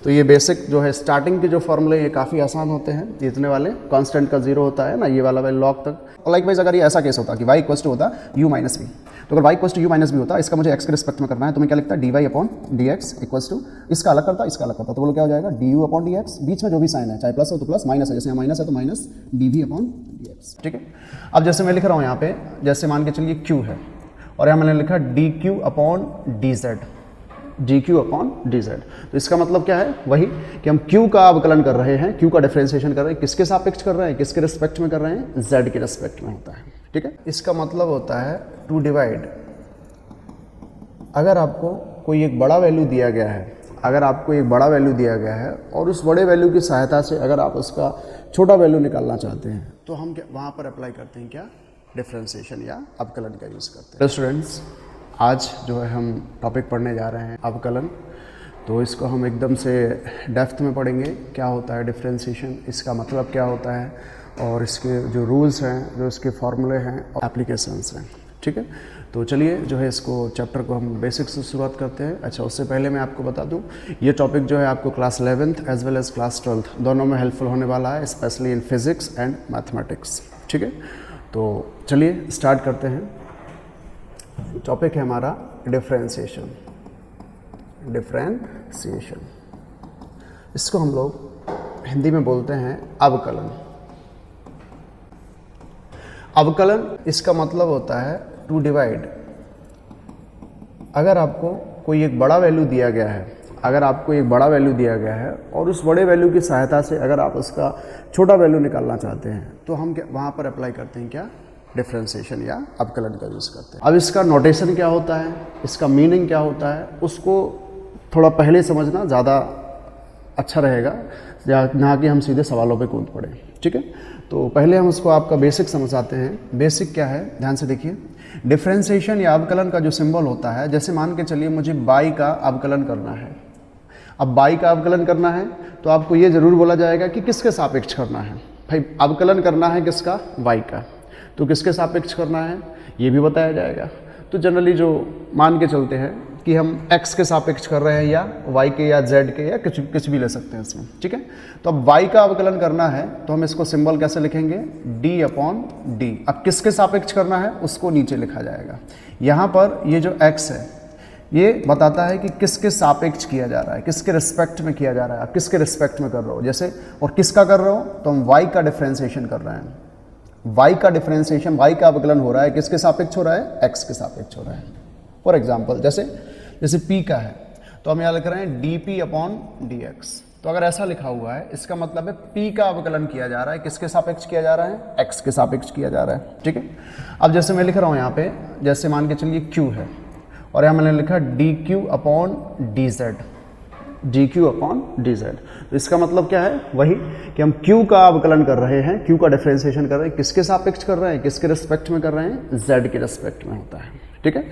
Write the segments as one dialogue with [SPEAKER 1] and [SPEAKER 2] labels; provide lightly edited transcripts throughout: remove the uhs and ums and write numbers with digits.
[SPEAKER 1] तो ये बेसिक जो है स्टार्टिंग के जो फॉर्मूले ये काफ़ी आसान होते हैं, इतने वाले कांस्टेंट का जीरो होता है ना, ये वाला वैल्यू लॉग तक। और लाइक वाइज अगर ये ऐसा केस होता कि y इक्वल टू होता u माइनस वी, तो अगर y equal to u minus V होता, इसका मुझे x के रिस्पेक्ट में करना है, तो मैं क्या लिखता dy upon dx equal to, इसका अलग करता इसका अलग करता, तो बोलो क्या हो जाएगा du अपॉन dx, बीच में जो भी साइन है चाहे प्लस हो तो प्लस, माइनस है जैसे यहाँ माइनस है तो माइनस dv अपॉन dx। ठीक है, अब जैसे मैं लिख रहा हूँ यहाँ पे, जैसे मान के चलिए q है और यहाँ मैंने लिखा dq upon dz, dq upon dz, तो इसका मतलब क्या है, वही कि हम q का अवकलन कर रहे हैं, q का डिफरेंशिएशन कर रहे हैं, किसके सापेक्ष कर रहे हैं, किसके रिस्पेक्ट में कर रहे हैं, z के रिस्पेक्ट में होता है। ठीक है, इसका मतलब होता है टू डिवाइड, अगर आपको कोई एक बड़ा वैल्यू दिया गया है, अगर आपको एक बड़ा वैल्यू दिया गया है और उस बड़े वैल्यू की सहायता से अगर आप उसका छोटा वैल्यू निकालना चाहते हैं, तो हम क्या वहाँ पर अप्लाई करते हैं, क्या डिफरेंशिएशन या अवकलन का यूज़ करते हैं। स्टूडेंट्स, आज जो है हम टॉपिक पढ़ने जा रहे हैं अवकलन, तो इसको हम एकदम से डेप्थ में पढ़ेंगे, क्या होता है डिफरेंशिएशन, इसका मतलब क्या होता है, और इसके जो रूल्स हैं, जो इसके फॉर्मूले हैं, एप्लीकेशंस हैं। ठीक है, तो चलिए जो है इसको चैप्टर को हम बेसिक से शुरुआत करते हैं। अच्छा, उससे पहले मैं आपको बता दूं, ये टॉपिक जो है आपको class 11th as well as class 12th दोनों में हेल्पफुल होने वाला है, specially in physics and mathematics. ठीक है, तो चलिए स्टार्ट करते हैं। टॉपिक है हमारा डिफरेंशिएशन। डिफरेंशिएशन, इसको हम लोग हिंदी में बोलते हैं अवकलन। अवकलन इसका मतलब होता है टू डिवाइड, अगर आपको कोई एक बड़ा वैल्यू दिया गया है, अगर आपको एक बड़ा वैल्यू दिया गया है और उस बड़े वैल्यू की सहायता से अगर आप उसका छोटा वैल्यू निकालना चाहते हैं, तो हम क्या वहाँ पर अप्लाई करते हैं, क्या डिफरेंशिएशन या अवकलन का यूज़ करते हैं। अब इसका नोटेशन क्या होता है, इसका मीनिंग क्या होता है, उसको थोड़ा पहले समझना ज़्यादा अच्छा रहेगा, ना कि हम सीधे सवालों पे कूद पड़े। ठीक है, तो पहले हम उसको आपका बेसिक समझाते हैं। बेसिक क्या है, ध्यान से देखिए। डिफरेंशिएशन या अवकलन का जो सिंबल होता है, जैसे मान के चलिए मुझे बाई का अवकलन करना है। अब बाई का अवकलन करना है तो आपको ये जरूर बोला जाएगा कि किसके सापेक्ष करना है। भाई अवकलन करना है किसका, वाई का, तो किसके सापेक्ष करना है ये भी बताया जाएगा। तो जनरली जो मान के चलते हैं कि हम x के सापेक्ष कर रहे हैं या y के या z के या कुछ भी ले सकते हैं इसमें। ठीक है, तो अब y का अवकलन करना है तो हम इसको सिंबल कैसे लिखेंगे, d अपॉन डी। अब किसके सापेक्ष करना है उसको नीचे लिखा जाएगा। यहाँ पर ये जो x है ये बताता है कि किसके सापेक्ष किया जा रहा है, किसके रिस्पेक्ट में किया जा रहा है, आप किसके रिस्पेक्ट में कर रहे हो। जैसे और किसका कर रहे हो, तो हम y का डिफरेंशिएशन कर रहे हैं। y का डिफरेंशिएशन, y का अवकलन हो रहा है, किसके सापेक्ष हो रहा है, x के सापेक्ष हो रहा है। फॉर एग्जाम्पल जैसे p का है तो हम यहाँ लिख रहे हैं dp अपॉन dx। तो अगर ऐसा लिखा हुआ है इसका मतलब है p का अवकलन किया जा रहा है, किसके सापेक्ष किया जा रहा है, x के सापेक्ष किया जा रहा है। ठीक है, अब जैसे मैं लिख रहा हूँ यहाँ पे, जैसे मान के चलिए q है और यहाँ मैंने लिखा dq upon dz, dq upon dz। तो इसका मतलब क्या है, वही कि हम q का अवकलन कर रहे हैं, q का डिफरेंशिएशन कर रहे हैं, किसके सापेक्ष कर रहे हैं, किसके रिस्पेक्ट में कर रहे हैं, z के रिस्पेक्ट में होता है। ठीक है,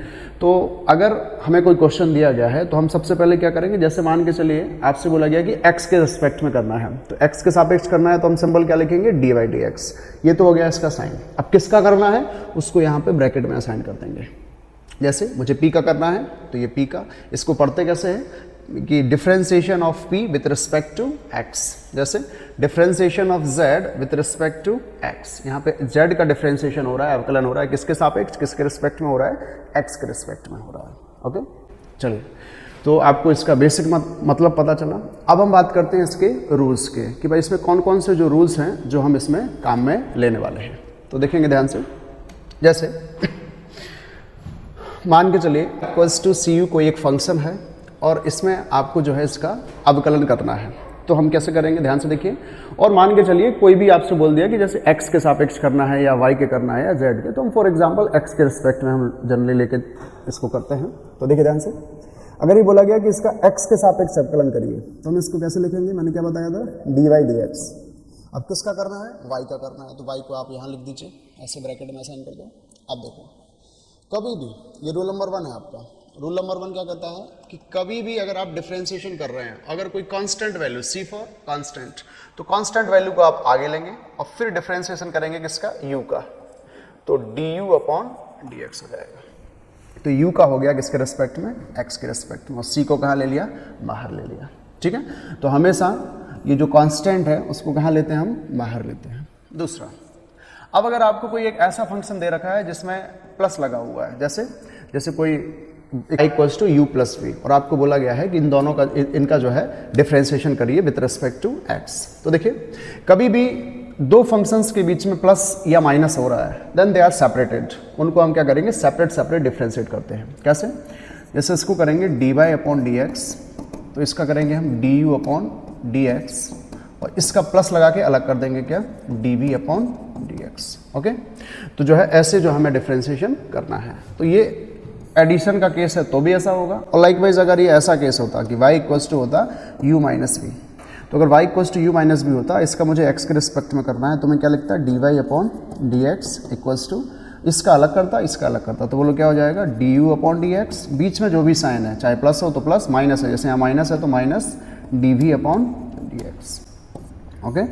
[SPEAKER 1] तो अगर हमें कोई क्वेश्चन दिया गया है तो हम सबसे पहले क्या करेंगे, जैसे मान के चलिए आपसे बोला गया कि x के रिस्पेक्ट में करना है, तो x के सापेक्ष करना है तो हम सिंबल क्या लिखेंगे, dy dx। ये तो हो गया इसका साइन। अब किसका करना है उसको यहाँ पे ब्रैकेट में असाइन कर देंगे। जैसे मुझे p का करना है तो ये p का, इसको पढ़ते कैसे है कि differentiation of p with respect to x, जैसे differentiation of z with respect to x। यहाँ पे z का डिफरेंशिएशन हो रहा है, अवकलन हो रहा है, किसके सापेक्ष, किसके रिस्पेक्ट में हो रहा है, x के रिस्पेक्ट में हो रहा है। ओके, चलिए, तो आपको इसका बेसिक मतलब पता चला। अब हम बात करते हैं इसके रूल्स के, कि भाई इसमें कौन कौन से जो रूल्स हैं जो हम इसमें काम में लेने वाले हैं। तो देखेंगे ध्यान से। जैसे मान के चलिए इक्वल्स टू सी यू कोई एक फंक्शन है और इसमें आपको जो है इसका अवकलन करना है, तो हम कैसे करेंगे, ध्यान से देखिए। और मान के चलिए कोई भी आपसे बोल दिया कि जैसे x के सापेक्ष करना है या y के करना है या z के, तो हम फॉर एग्जांपल x के रिस्पेक्ट में हम जनरली लेके इसको करते हैं। तो देखिए ध्यान से, अगर ये बोला गया कि इसका x के सापेक्ष अवकलन करिए तो हम इसको कैसे लिखेंगे, मैंने क्या बताया था, dy dx। अब किसका करना है, y का करना है, तो y को आप यहाँ लिख दीजिए, ऐसे ब्रैकेट में असाइन कर दो। अब देखो, कभी भी, ये रूल नंबर 1 है आपका। रूल नंबर 1 क्या कहता है कि कभी भी अगर आप डिफरेंशिएशन कर रहे हैं, अगर कोई constant value, C for constant, तो कांस्टेंट वैल्यू को आप आगे लेंगे और फिर डिफरेंशिएशन करेंगे किसका, u का, तो du अपॉन dx हो जाएगा। तो u का हो गया किसके रिस्पेक्ट में, x के रिस्पेक्ट में, और c को कहाँ ले लिया, बाहर ले लिया। ठीक है, तो हमेशा ये जो कांस्टेंट है उसको कहाँ लेते हैं हम, बाहर लेते हैं। दूसरा, अब अगर आपको कोई एक ऐसा फंक्शन दे रखा है जिसमें प्लस लगा हुआ है, जैसे कोई equals to U plus V, और आपको बोला गया है कि इन दोनों का, इनका जो है डिफरेंशिएशन करिए विद रिस्पेक्ट टू एक्स। तो देखिए, कभी भी दो फंक्शंस के बीच में प्लस या माइनस हो रहा है, देन दे आर सेपरेटेड, उनको हम क्या करेंगे, सेपरेट डिफरेंशिएट करते हैं। कैसे, जैसे इसको करेंगे D Y upon D X, तो इसका करेंगे हम D U upon D X, और इसका प्लस लगा के अलग कर देंगे क्या, D V upon D X. Okay, तो जो है ऐसे जो हमें डिफरेंशिएशन करना है। तो ये एडिशन का केस है तो भी ऐसा होगा, और लाइकवाइज अगर ये ऐसा केस होता कि y इक्वल्स टू होता u माइनस वी, तो अगर y equals to u minus V होता, इसका मुझे x के रिस्पेक्ट में करना है, तो मैं क्या लिखता D Y upon D x equals to, इसका अलग करता, इसका अलग करता, तो बोलो क्या हो जाएगा, D U upon D X, बीच में जो भी साइन है, चाहे प्लस हो तो प्लस, माइनस है जैसे यहाँ माइनस है तो minus D V upon D X. Okay,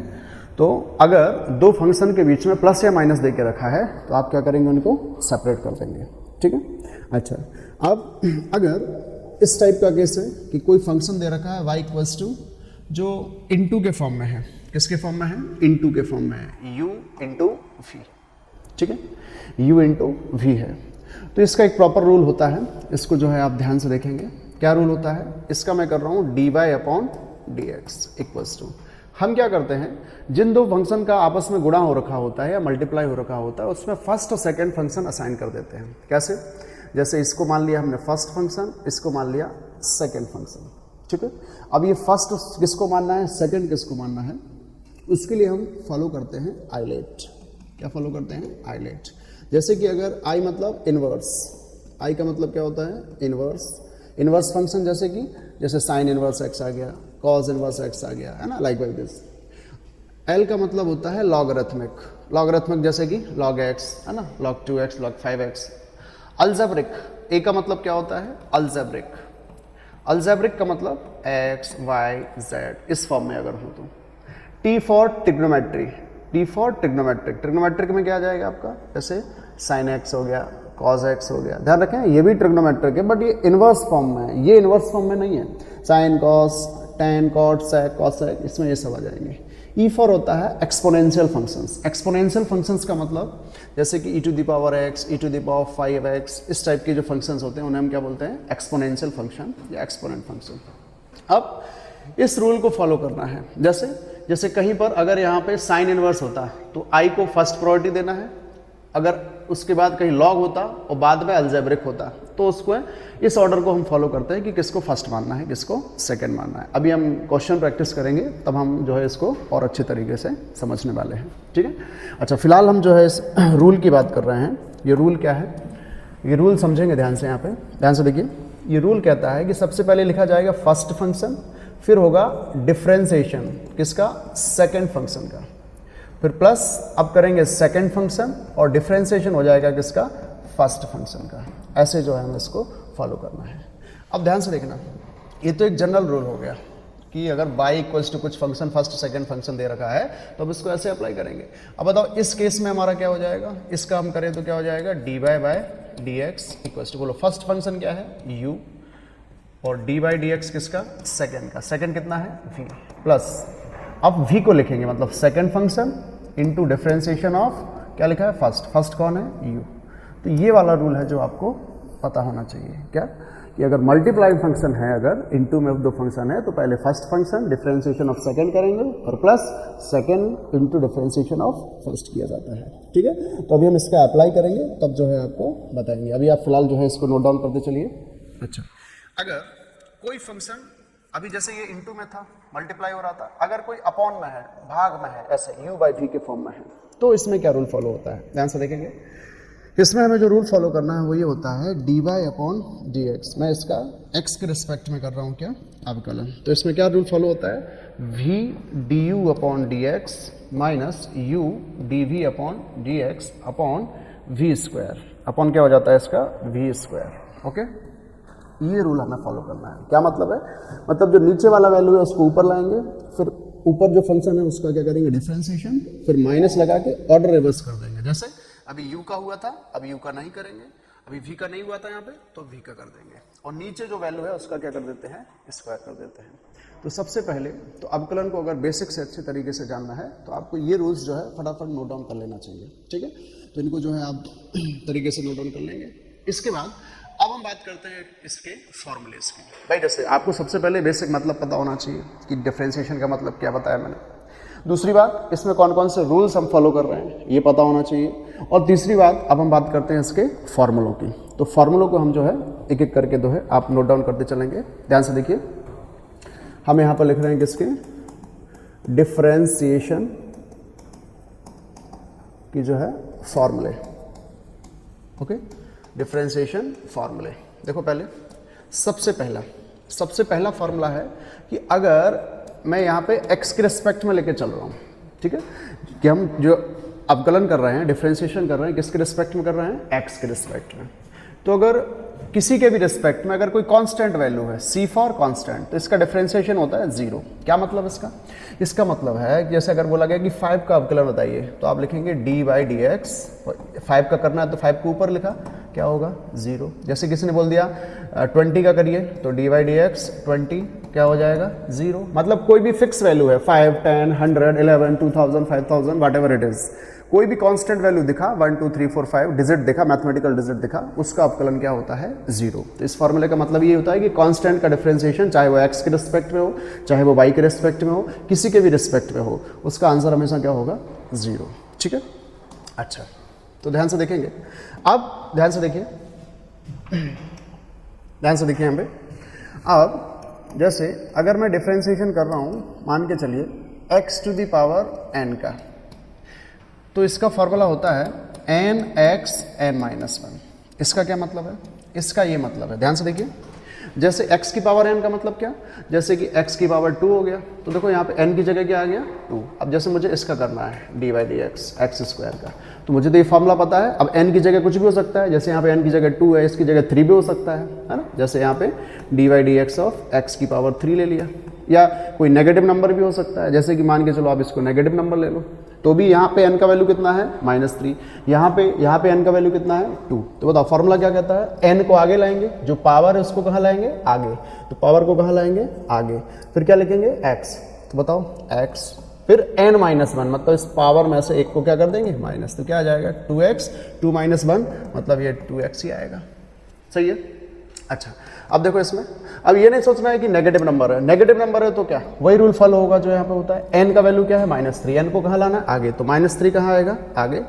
[SPEAKER 1] तो अगर दो फंक्शन के बीच में प्लस या माइनस दे के रखा है तो आप क्या करेंगे, उनको सेपरेट कर देंगे। ठीक है, अच्छा, अब अगर इस टाइप का केस है कि कोई फंक्शन दे रखा है y इक्वल्स टू, जो इनटू के फॉर्म में है, किसके फॉर्म में है, इनटू के फॉर्म में है, u इंटू वी। ठीक है, u इंटू वी है, तो इसका एक प्रॉपर रूल होता है, इसको जो है आप ध्यान से देखेंगे। क्या रूल होता है इसका, मैं कर रहा हूँ D Y upon D x equals to, हम क्या करते हैं, जिन दो फंक्शन का आपस में गुणा हो रखा होता है या मल्टीप्लाई हो रखा होता है, उसमें फर्स्ट और सेकंड फंक्शन असाइन कर देते हैं। कैसे, जैसे इसको मान लिया हमने फर्स्ट फंक्शन, इसको मान लिया सेकंड फंक्शन। ठीक है, अब ये फर्स्ट किसको मानना है, सेकंड किसको मानना है, उसके लिए हम फॉलो करते हैं आइलेट। क्या फॉलो करते हैं, आइलेट। जैसे कि अगर आई मतलब इनवर्स, आई का मतलब क्या होता है, इनवर्स फंक्शन, जैसे साइन इनवर्स एक्स आ गया, कॉस इनवर्स एक्स आ गया, है ना, लाइक वाइज दिस। एल का मतलब होता है लॉगरिथमिक, जैसे कि लॉग एक्स, है ना, log 2x, log 5x। Algebraic, ए का मतलब क्या होता है, अलजेब्रिक का मतलब x, y, z, इस फॉर्म में अगर हो तो। टी फॉर ट्रिग्नोमेट्रिक में क्या आ जाएगा आपका, जैसे साइन एक्स हो गया, कॉस एक्स हो गया। ध्यान रखें ये भी ट्रिग्नोमेट्रिक है, बट ये इनवर्स फॉर्म में है, ये इनवर्स फॉर्म में नहीं है। Sine cos, tan cot sec cosec, इसमें ये सब आ जाएंगे। ई फॉर होता है एक्सपोनेंशियल फंक्शंस का मतलब जैसे कि E to the power X, E to the power 5x, इस टाइप के जो फंक्शंस होते हैं उन्हें हम क्या बोलते हैं, एक्सपोनेंशियल फंक्शन या एक्सपोनेंट फंक्शन। अब इस रूल को फॉलो करना है, जैसे कहीं पर अगर यहाँ पे साइन इनवर्स होता है तो आई को फर्स्ट प्रायोरिटी देना है, अगर उसके बाद कहीं लॉग होता और बाद में अलजेब्रिक होता तो उसको इस ऑर्डर को हम फॉलो करते हैं कि किसको फर्स्ट मानना है, किसको सेकंड मानना है। अभी हम क्वेश्चन प्रैक्टिस करेंगे तब हम जो है इसको और अच्छे तरीके से समझने वाले हैं। ठीक है, अच्छा, फिलहाल हम जो है इस रूल की बात कर रहे हैं। ये रूल क्या है, ये रूल समझेंगे ध्यान से, यहाँ पे ध्यान से देखिए। ये रूल कहता है कि सबसे पहले लिखा जाएगा फर्स्ट फंक्शन, फिर होगा डिफरेंशिएशन किसका, सेकेंड फंक्शन का, फिर प्लस अब करेंगे सेकंड फंक्शन और डिफरेंशिएशन हो जाएगा किसका, फर्स्ट फंक्शन का। ऐसे जो है हमें इसको फॉलो करना है। अब ध्यान से देखना, ये तो एक जनरल रूल हो गया कि अगर y इक्वल्स टू कुछ फंक्शन फर्स्ट सेकंड फंक्शन दे रखा है तो अब इसको ऐसे अप्लाई करेंगे। अब बताओ इस केस में हमारा क्या हो जाएगा, इसका हम करें तो क्या हो जाएगा, D Y by D x equals to, बोलो फर्स्ट फंक्शन क्या है, u, और डी बाई डी एक्स किसका, सेकेंड का, सेकेंड कितना है, v, प्लस अब v को लिखेंगे मतलब second function into differentiation of क्या लिखा है, फर्स्ट कौन है, u। तो ये वाला रूल है जो आपको पता होना चाहिए, क्या कि अगर मल्टीप्लाइंग फंक्शन है, अगर इनटू में दो फंक्शन है तो पहले first function differentiation of second करेंगे और plus second into differentiation of first किया जाता है। ठीक है, तो अभी हम इसका अप्लाई करेंगे तब जो है आपको बताएंगे। अभी आप फिलहाल जो है इसको नोट डाउन करते चलिए। अच्छा, अगर कोई फंक्शन अभी जैसे ये इनटू में था, मल्टीप्लाई हो रहा था, अगर कोई अपॉन में है, भाग में है, ऐसे u बाई v के फॉर्म में है, तो इसमें क्या रूल फॉलो होता है, ध्यान से देखेंगे। इसमें हमें जो रूल फॉलो करना है वो ये होता है D Y upon D X. मैं इसका x के रिस्पेक्ट में कर रहा हूँ क्या, अवकलन। तो इसमें क्या रूल फॉलो होता है, v D U upon D X minus u D V upon D x upon we square, upon क्या हो जाता है इसका, v स्क्वायर। ओके, ये रूल हमें फॉलो करना है। क्या मतलब है, मतलब जो नीचे वाला वैल्यू है उसको ऊपर लाएंगे, फिर ऊपर जो फंक्शन है उसका क्या करेंगे, डिफरेंशिएशन, फिर माइनस लगा के ऑर्डर रिवर्स कर देंगे। जैसे अभी u का हुआ था, अभी u का नहीं करेंगे, अभी v का नहीं हुआ था यहाँ पे तो v का कर देंगे, और नीचे जो वैल्यू है उसका क्या कर देते हैं, स्क्वायर कर देते हैं। तो सबसे पहले तो अवकलन को अगर बेसिक से अच्छे तरीके से जानना है तो आपको ये रूल्स जो है फटाफट नोट डाउन कर लेना चाहिए, ठीक है। तो इनको जो है आप तरीके से नोट डाउन कर लेंगे। इसके बाद अब हम बात करते हैं इसके फॉर्मूलेस की। भाई जैसे आपको सबसे पहले बेसिक मतलब पता होना चाहिए कि डिफरेंशिएशन का मतलब क्या बताया मैंने। दूसरी बात, इसमें कौन कौन से रूल्स हम फॉलो कर रहे हैं ये पता होना चाहिए। और तीसरी बात, अब हम बात करते हैं इसके फॉर्मूलों की। तो फॉर्मूलों को हम जो है एक एक करके जो है आप नोट डाउन करते चलेंगे। ध्यान से देखिए, हम यहाँ पर लिख रहे हैं किसके, डिफरेंशिएशन की जो है फॉर्मूले। ओके, डिफरेंशिएशन फॉर्मूले। देखो पहले सबसे पहला फॉर्मूला है कि अगर मैं यहाँ पे x के रिस्पेक्ट में लेके चल रहा हूँ, ठीक है, कि हम जो अवकलन कर रहे हैं, डिफरेंशिएशन कर रहे हैं, किसके रिस्पेक्ट में कर रहे हैं, x के रिस्पेक्ट में। तो अगर किसी के भी रिस्पेक्ट में अगर कोई कांस्टेंट वैल्यू है, c फॉर कांस्टेंट, तो इसका डिफरेंशिएशन होता है 0। क्या मतलब इसका मतलब है कि जैसे अगर बोला गया कि 5 का अवकलन बताइए, तो आप लिखेंगे d/dx। 5 का करना है तो 5 को ऊपर लिखा, क्या होगा 0। जैसे किसी ने बोल दिया 20 का करिए, तो d/dx 20 क्या हो जाएगा 0। मतलब कोई भी फिक्स वैल्यू है, 5, 10, 100, 11, 2000, 5000, वट एवर इट इज, कोई भी कांस्टेंट वैल्यू दिखा, 1 2 3 4 5 डिजिट दिखा, मैथमेटिकल डिजिट दिखा, उसका अवकलन क्या होता है 0। तो इस फॉर्मूले का मतलब ये होता है कि कांस्टेंट का डिफरेंशिएशन चाहे वो x के रिस्पेक्ट में हो, चाहे वो y के रिस्पेक्ट में हो, किसी के भी रिस्पेक्ट में हो, उसका आंसर हमेशा क्या होगा 0, ठीक है। अच्छा, तो ध्यान से देखेंगे, अब ध्यान से देखिए यहाँ पे। अब जैसे अगर मैं डिफरेंशिएशन कर रहा हूँ, मान के चलिए x to the power n का, तो इसका फॉर्मूला होता है nx n-1। इसका क्या मतलब है, इसका ये मतलब है, ध्यान से देखिए, जैसे x की पावर n का मतलब क्या, जैसे कि x की पावर 2 हो गया, तो देखो यहाँ पे n की जगह क्या आ गया 2। अब जैसे मुझे इसका करना है d/dx x स्क्वायर का, तो मुझे तो ये फॉर्मूला पता है। अब n की जगह कुछ भी हो सकता है, जैसे यहाँ पे n की जगह 2 है, इसकी जगह 3 भी हो सकता है ना। जैसे यहाँ पे d/dx ऑफ x की पावर 3 ले लिया, या कोई नेगेटिव नंबर भी हो सकता है, जैसे कि मान के चलो आप इसको नेगेटिव नंबर ले लो, तो भी यहाँ पे n का वैल्यू कितना है -3, यहाँ पे n का वैल्यू कितना है 2। तो बताओ फॉर्मूला क्या कहता है, n को आगे लाएंगे, जो पावर है उसको कहाँ लाएंगे आगे, तो पावर को कहाँ लाएंगे आगे, फिर क्या लिखेंगे x। तो बताओ x, फिर n-1, मतलब इस पावर में से एक को क्या कर देंगे माइनस, तो क्या आ जाएगा 2x, 2 - 1 मतलब ये 2x ही आएगा, सही है। अच्छा, अब देखो इसमें, अब ये नहीं सोचना है कि नेगेटिव नंबर है, नेगेटिव नंबर है तो क्या वही रूल फॉलो होगा जो यहाँ पे होता है। n का वैल्यू क्या है -3, n को कहाँ लाना है आगे, तो -3 कहाँ आएगा आगे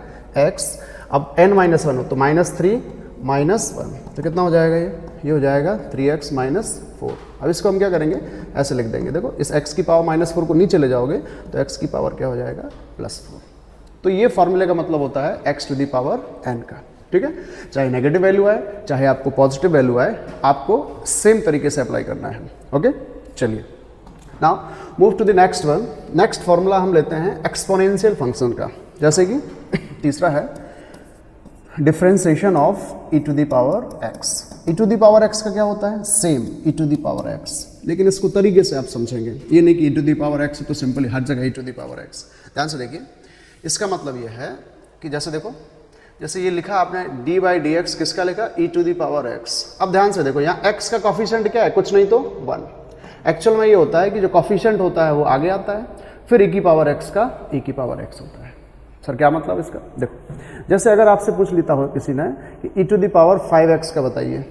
[SPEAKER 1] x। अब n-1 हो तो -3 - 1, तो कितना हो जाएगा ये हो जाएगा 3x - 4। अब इसको हम क्या करेंगे, ऐसे लिख देंगे, देखो इस x की पावर -4 को नीचे ले जाओगे तो x की पावर क्या हो जाएगा +4। तो ये फॉर्मूले का मतलब होता है x to the power n का, ठीक है। चाहे नेगेटिव वैल्यू आए, चाहे आपको पॉजिटिव वैल्यू आए, आपको सेम तरीके से अप्लाई करना है। ओके, चलिए now move to the next one. Next formula हम लेते हैं एक्सपोनेंशियल फंक्शन का, जैसे कि तीसरा है differentiation of e to the power x। e to the power x का क्या होता है, same e to the power x, लेकिन इसको तरीके से आप समझेंगे, ये नहीं कि e to the power x तो सिंपली हर जगह e to the power x। ध्यान से देखिए, इसका मतलब ये है कि जैसे देखो, जैसे ये लिखा आपने d/dx, किसका लिखा e to the power x। अब ध्यान से देखो, यहाँ x का कॉफिशिएंट क्या है, कुछ नहीं तो 1। एक्चुअल में ये होता है कि जो कॉफिशिएंट होता है वो आगे आता है, फिर e की पावर x का e की पावर x होता है। सर क्या मतलब इसका, देखो जैसे अगर आपसे पूछ लेता हो किसी ने कि e to the power 5x का बताइए,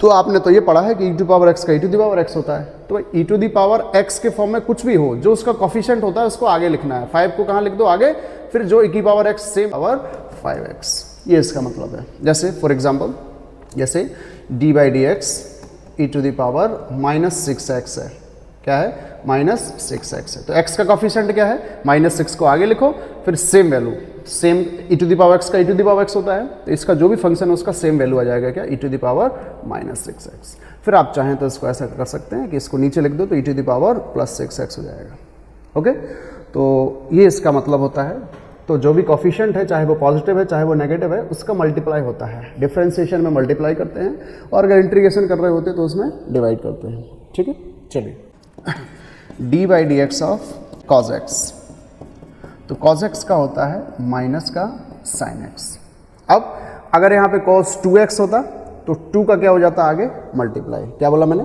[SPEAKER 1] तो आपने तो ये पढ़ा है कि e टू पावर x का e to the power x होता है, तो e to the power x के फॉर्म में कुछ भी हो, जो उसका कॉफिशिएंट होता है उसको आगे लिखना है। 5 को कहाँ लिख दो आगे, फिर जो e की power x same power 5x, ये इसका मतलब है। जैसे फॉर एग्जांपल, जैसे d/dx e to the power -6x है, क्या है -6x है, तो x का कॉफिशिएंट क्या है -6 को आगे लिखो, फिर same value, same e to the power x का e to the power x होता है, तो इसका जो भी फंक्शन है उसका सेम वैल्यू आ जाएगा क्या e to the power -6x। फिर आप चाहें तो इसको ऐसा कर सकते हैं कि इसको नीचे लिख दो तो e to the power +6x हो जाएगा। ओके, तो ये इसका मतलब होता है। तो जो भी कॉफिशिएंट है, चाहे वो पॉजिटिव है चाहे वो नेगेटिव है, उसका मल्टीप्लाई होता है। डिफरेंशिएशन में मल्टीप्लाई करते हैं, और अगर इंटीग्रेशन कर रहे होते हैं तो उसमें डिवाइड करते हैं, ठीक है। चलिए d/dx ऑफ cos x, तो cos x का होता है माइनस का sin x। अब अगर यहाँ पे cos 2x होता तो 2 का क्या हो जाता है आगे मल्टीप्लाई। क्या बोला मैंने,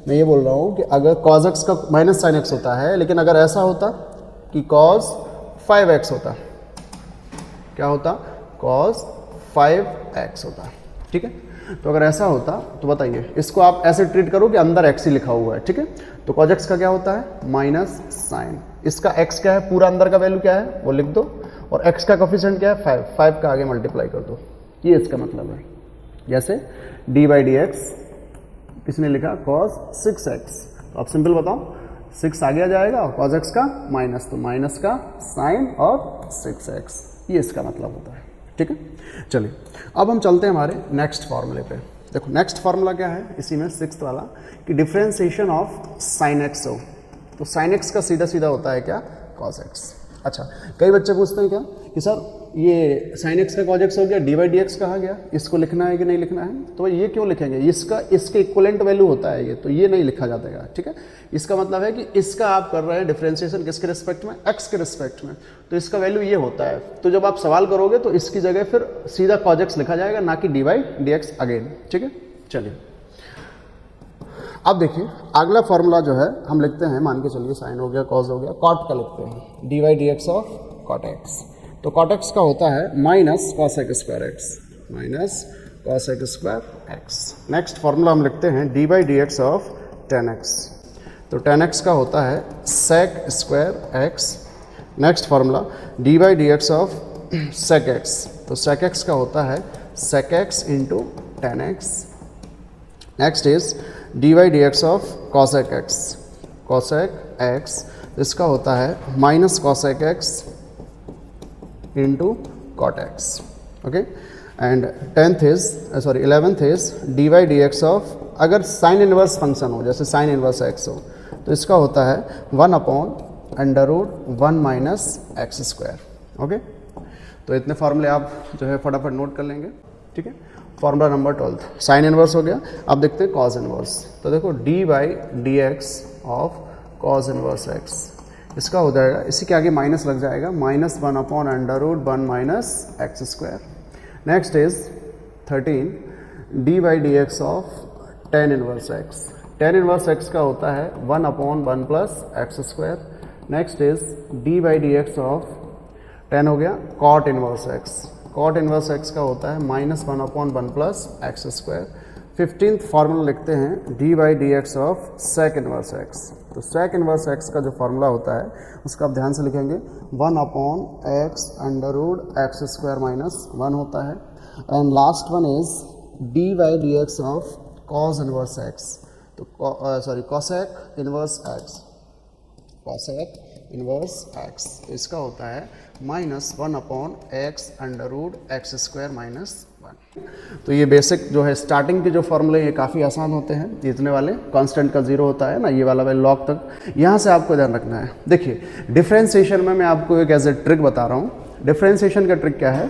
[SPEAKER 1] मैं ये बोल रहा हूँ कि अगर cos x का माइनस साइन x होता है, लेकिन अगर ऐसा होता कि cos 5x होता, क्या होता, cos 5x होता, ठीक है। तो अगर ऐसा होता तो बताइए, इसको आप ऐसे ट्रीट करो कि अंदर x ही लिखा हुआ है, ठीक है। तो cos x का क्या होता है माइनस साइन, इसका x क्या है, पूरा अंदर का वैल्यू क्या है वो लिख दो, और x का कोफिशिएंट क्या है 5, 5 का आगे मल्टीप्लाई कर दो, ये इसका मतलब है। जैसे डी बाई डी एक्स किसने लिखा cos 6x, तो आप सिंपल बताओ 6 आगे आ जाएगा और cos x का माइनस, तो माइनस का साइन और 6x, ये इसका मतलब होता है, ठीक है। चलिए अब हम चलते हैं हमारे नेक्स्ट फार्मूले पे। देखो नेक्स्ट फार्मूला क्या है इसी में 6th वाला, कि डिफरेंशिएशन ऑफ साइन x हो, तो साइन x का सीधा सीधा होता है क्या cos x। अच्छा, कई बच्चे पूछते हैं क्या कि सर ये साइन x का cos x हो गया, डी बाई डी एक्स कहा गया, इसको लिखना है कि नहीं लिखना है, तो ये क्यों लिखेंगे, इसका इसके इक्वलेंट वैल्यू होता है ये, तो ये नहीं लिखा जाता है, ठीक है। इसका मतलब है कि इसका आप कर रहे हैं डिफरेंशिएशन किसके रिस्पेक्ट में, x के रिस्पेक्ट में, तो इसका वैल्यू ये होता है। तो जब आप सवाल करोगे तो इसकी जगह फिर सीधा cos x लिखा जाएगा, ना कि D by D x again, ठीक है। चलिए अब देखिए अगला फॉर्मूला जो है हम लिखते हैं, मान के चलिए साइन हो गया, कॉस हो गया, कॉट का लिखते हैं, d by D x of cot x. तो कॉट एक्स का होता है minus cos x square x, minus cos x square x. Next formula हम लिखते हैं d by D x of tan x, तो टेन एक्स का होता है sec square x. Next formula d by D x of sec x, तो sec x का होता है sec x into tan x. Next is D by D x of cosec x, cosec x इसका होता है minus cosec x into cot x, okay. And 11th is D by D x of, अगर sine inverse function हो जैसे sine inverse x हो, तो इसका होता है 1/√1 माइनस एक्स स्क्वायर, ओके। तो इतने फॉर्मूले आप जो है फटाफट नोट कर लेंगे, ठीक है। फॉर्मूला नंबर 12 साइन इनवर्स हो गया। अब देखते हैं कॉस इनवर्स, तो देखो D by D x of cos inverse x, इसका हो जाएगा, इसी के आगे माइनस लग जाएगा, -1/√1 minus x square. Next is 13 d by D x of tan inverse x, tan inverse x का होता है 1/1 plus x square. Next is D by D x of 10 हो गया cot inverse x, cot inverse x का होता है -1/1 plus x square. 15th formula लिखते हैं d by D x of sec inverse x, तो सेक इनवर्स एक्स का जो फार्मूला होता है उसका आप ध्यान से लिखेंगे 1/x स्क्वायर माइनस 1 होता है। And last one is D by D x of cos inverse x, तो cosec inverse X, cosec inverse x, तो इसका होता है -1/x स्क्वायर माइनस 1। तो ये बेसिक जो है स्टार्टिंग के जो फॉर्मूले ये काफ़ी आसान होते हैं, इतने वाले कांस्टेंट का 0 होता है ना, ये वाला लॉग तक, यहाँ से आपको ध्यान रखना है। देखिए डिफरेंशिएशन में मैं आपको एक एज ए ट्रिक बता रहा हूँ। डिफरेंशिएशन का ट्रिक क्या है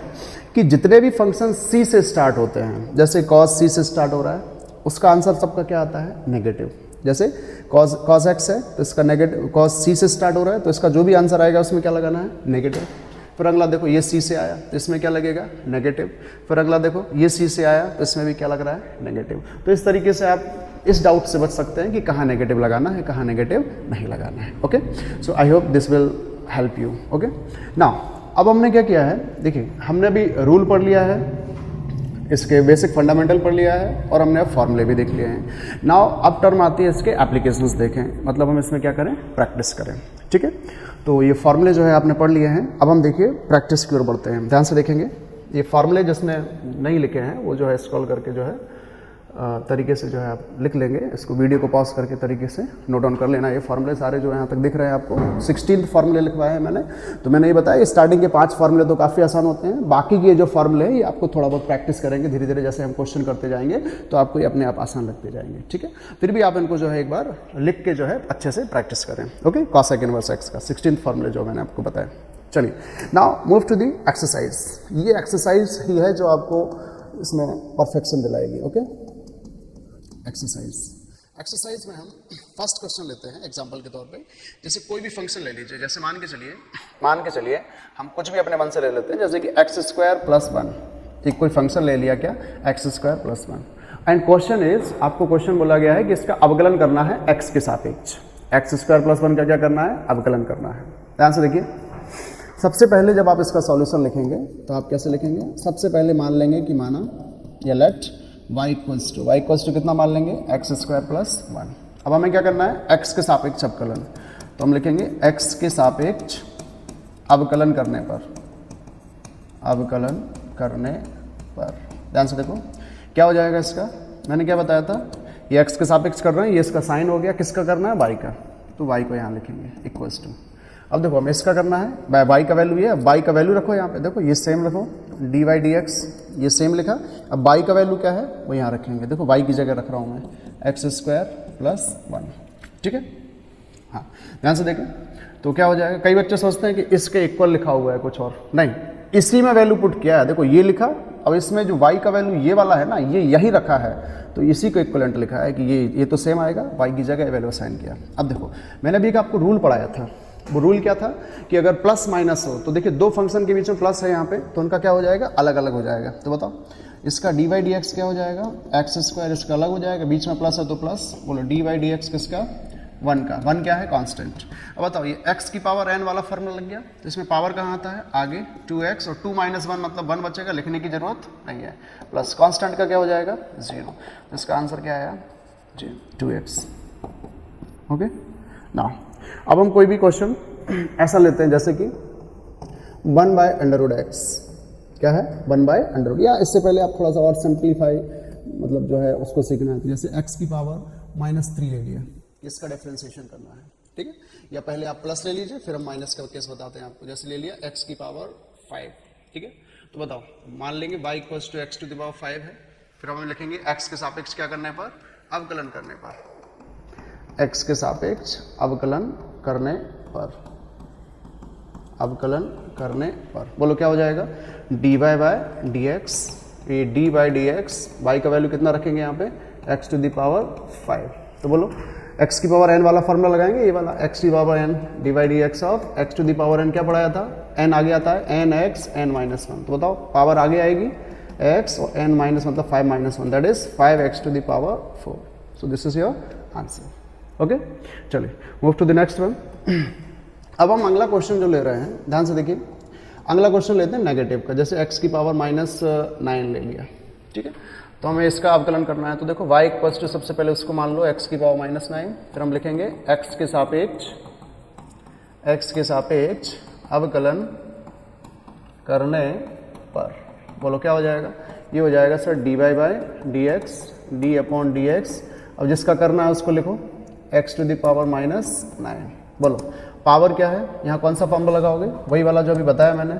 [SPEAKER 1] कि जितने भी फंक्शन c से स्टार्ट होते हैं, जैसे cos c से स्टार्ट हो रहा है, उसका आंसर सबका क्या आता है नेगेटिव। जैसे cos x है तो इसका नेगेटिव, cos c से स्टार्ट हो रहा है तो इसका जो भी आंसर आएगा उसमें क्या लगाना है नेगेटिव। फिर अगला देखो ये c से आया तो इसमें क्या लगेगा नेगेटिव। फिर अगला देखो ये c से आया तो इसमें भी क्या लग रहा है नेगेटिव। तो इस तरीके से आप इस डाउट से बच सकते हैं कि कहाँ नेगेटिव लगाना है, कहाँ नेगेटिव नहीं लगाना है। Okay, so I hope this will help you. Okay, now अब हमने क्या किया है, देखिए हमने अभी रूल पढ़ लिया है, इसके बेसिक फंडामेंटल पढ़ लिया है और हमने अब फॉर्मूले भी देख लिए हैं। नाउ अब टर्म आती है इसके एप्लीकेशंस देखें, मतलब हम इसमें क्या करें प्रैक्टिस करें। ठीक है, तो ये फॉर्मूले जो है आपने पढ़ लिए हैं, अब हम देखिए प्रैक्टिस की ओर बढ़ते हैं। ध्यान से देखेंगे, ये फॉर्मूले जिसने नहीं लिखे हैं वो जो है स्क्रॉल करके जो है तरीके से जो है आप लिख लेंगे। इसको वीडियो को पॉज करके तरीके से नोट डाउन कर लेना। ये फॉर्मूले सारे जो यहाँ तक दिख रहे हैं आपको, 16 फॉर्मूले लिखवाए हैं मैंने। तो मैंने ये बताया स्टार्टिंग के 5 फॉर्मूले तो काफ़ी आसान होते हैं, बाकी के जो फॉर्मूले हैं ये आपको थोड़ा बहुत प्रैक्टिस करेंगे धीरे धीरे, जैसे हम क्वेश्चन करते जाएंगे तो आपको ये अपने आप आसान लगते जाएंगे। ठीक है, फिर भी आप इनको जो है एक बार लिख के जो है अच्छे से प्रैक्टिस करें। ओके, कॉसेक इनवर्स एक्स का 16 फॉर्मूले जो मैंने आपको बताया। चलिए now move to the exercise. ये एक्सरसाइज ही है जो आपको इसमें परफेक्शन दिलाएगी। ओके, एक्सरसाइज में हम फर्स्ट क्वेश्चन लेते हैं एग्जांपल के तौर पे। जैसे कोई भी फंक्शन ले लीजिए, जैसे मान के चलिए हम कुछ भी अपने मन से ले लेते हैं, जैसे कि x² + 1। एक कोई फंक्शन ले लिया क्या x² + 1। एंड क्वेश्चन इज, आपको क्वेश्चन बोला गया है कि इसका अवकलन करना है x के सापेक्ष। एक्स स्क्वायर प्लस 1 का क्या करना है, अवकलन करना है। ध्यान से देखिए, सबसे पहले जब आप इसका सॉल्यूशन लिखेंगे तो आप कैसे लिखेंगे, सबसे पहले मान लेंगे कि माना या लेट y इक्वल्स टू कितना मान लेंगे, एक्स स्क्वायर प्लस 1। अब हमें क्या करना है, x के सापेक्ष अवकलन, तो हम लिखेंगे x के सापेक्ष अवकलन करने पर, ध्यान से देखो क्या हो जाएगा इसका, मैंने क्या बताया था, ये x के सापेक्ष कर रहे हैं, ये इसका साइन हो गया, किसका करना है, y का, तो y को यहाँ लिखेंगे इक्वल्स टू। अब देखो हमें इसका करना है, y का वैल्यू ये है, y का वैल्यू रखो यहाँ पे, देखो ये सेम रखो, dy dx ये सेम लिखा। अब y का वैल्यू क्या है वो यहाँ रखेंगे, देखो y की जगह रख रहा हूँ मैं, एक्स स्क्वायर प्लस 1, ठीक है। हाँ ध्यान से देखें, तो क्या हो जाएगा, कई बच्चे सोचते हैं कि इसके इक्वल लिखा हुआ है कुछ और, नहीं, इसी में वैल्यू पुट किया है, देखो ये लिखा, अब इसमें जो y का वैल्यू ये वाला है ना, ये यही रखा है, तो इसी को इक्वलेंट लिखा है कि ये तो सेम आएगा, y की जगह वैल्यू असाइन किया। अब देखो मैंने अभी आपको रूल पढ़ाया था, वो रूल क्या था कि अगर प्लस माइनस हो, तो देखिए दो फंक्शन के बीच में प्लस है यहाँ पे, तो उनका क्या हो जाएगा, अलग अलग हो जाएगा। तो बताओ इसका dy dx क्या हो जाएगा, एक्स स्क्वायर इसका अलग हो जाएगा, बीच में प्लस है तो प्लस, बोलो dy dx किसका, 1 का, 1 क्या है, कांस्टेंट। अब बताओ ये x की पावर n वाला फॉर्मूला लग गया, तो इसमें पावर कहाँ आता है, आगे 2x, और 2 माइनस 1 मतलब 1 बचेगा, लिखने की जरूरत नहीं है, प्लस कांस्टेंट का क्या हो जाएगा, 0। तो इसका आंसर क्या आया, जी 2x। ओके ना, अब हम कोई भी क्वेश्चन ऐसा लेते हैं जैसे कि 1/√x, क्या है, 1/√, या इससे पहले आप थोड़ा सा और सिंप्लीफाई मतलब जो है उसको सीखना है, जैसे x की पावर -3 ले लिया, इसका डिफरेंशिएशन करना है, ठीक है, या पहले आप प्लस ले लीजिए, फिर हम माइनस का केस बताते हैं आपको। जैसे ले लिया x की पावर 5, ठीक है, तो बताओ मान लेंगे y equals to x to the power 5 है, फिर हम लिखेंगे x के सापेक्ष क्या करने पर, अवकलन करने पर, x के सापेक्ष अवकलन करने पर, अवकलन करने पर, बोलो क्या हो जाएगा, dy बाय dx, ये d बाई dx, y का वैल्यू कितना रखेंगे यहाँ पे, x टू द पावर 5, तो बोलो x की पावर n वाला फॉर्मूला लगाएंगे, ये वाला x की power n dy dx of x to the power n, क्या पढ़ाया था, n आगे आता है, n x n माइनस 1, तो बताओ पावर आगे आएगी x और n माइनस मतलब 5 minus 1, that is 5x to the power 4। So this is your answer. Okay, चलिए move to the next one. अब हम अगला क्वेश्चन जो ले रहे हैं, ध्यान से देखिए, अगला क्वेश्चन लेते हैं नेगेटिव का, जैसे x की पावर -9 ले लिया, ठीक है, तो हमें इसका अवकलन करना है। तो देखो y इक्वल्स टू, सबसे पहले उसको मान लो x की पावर -9, फिर हम लिखेंगे x के सापेक्ष अवकलन करने पर, बोलो क्या हो जाएगा, ये हो जाएगा sir dy by dx, d upon dx। अब जिसका करना है उसको लिखो x टू द पावर -9, बोलो पावर क्या है, यहाँ कौन सा फॉर्मूला लगाओगे, वही वाला जो अभी बताया मैंने,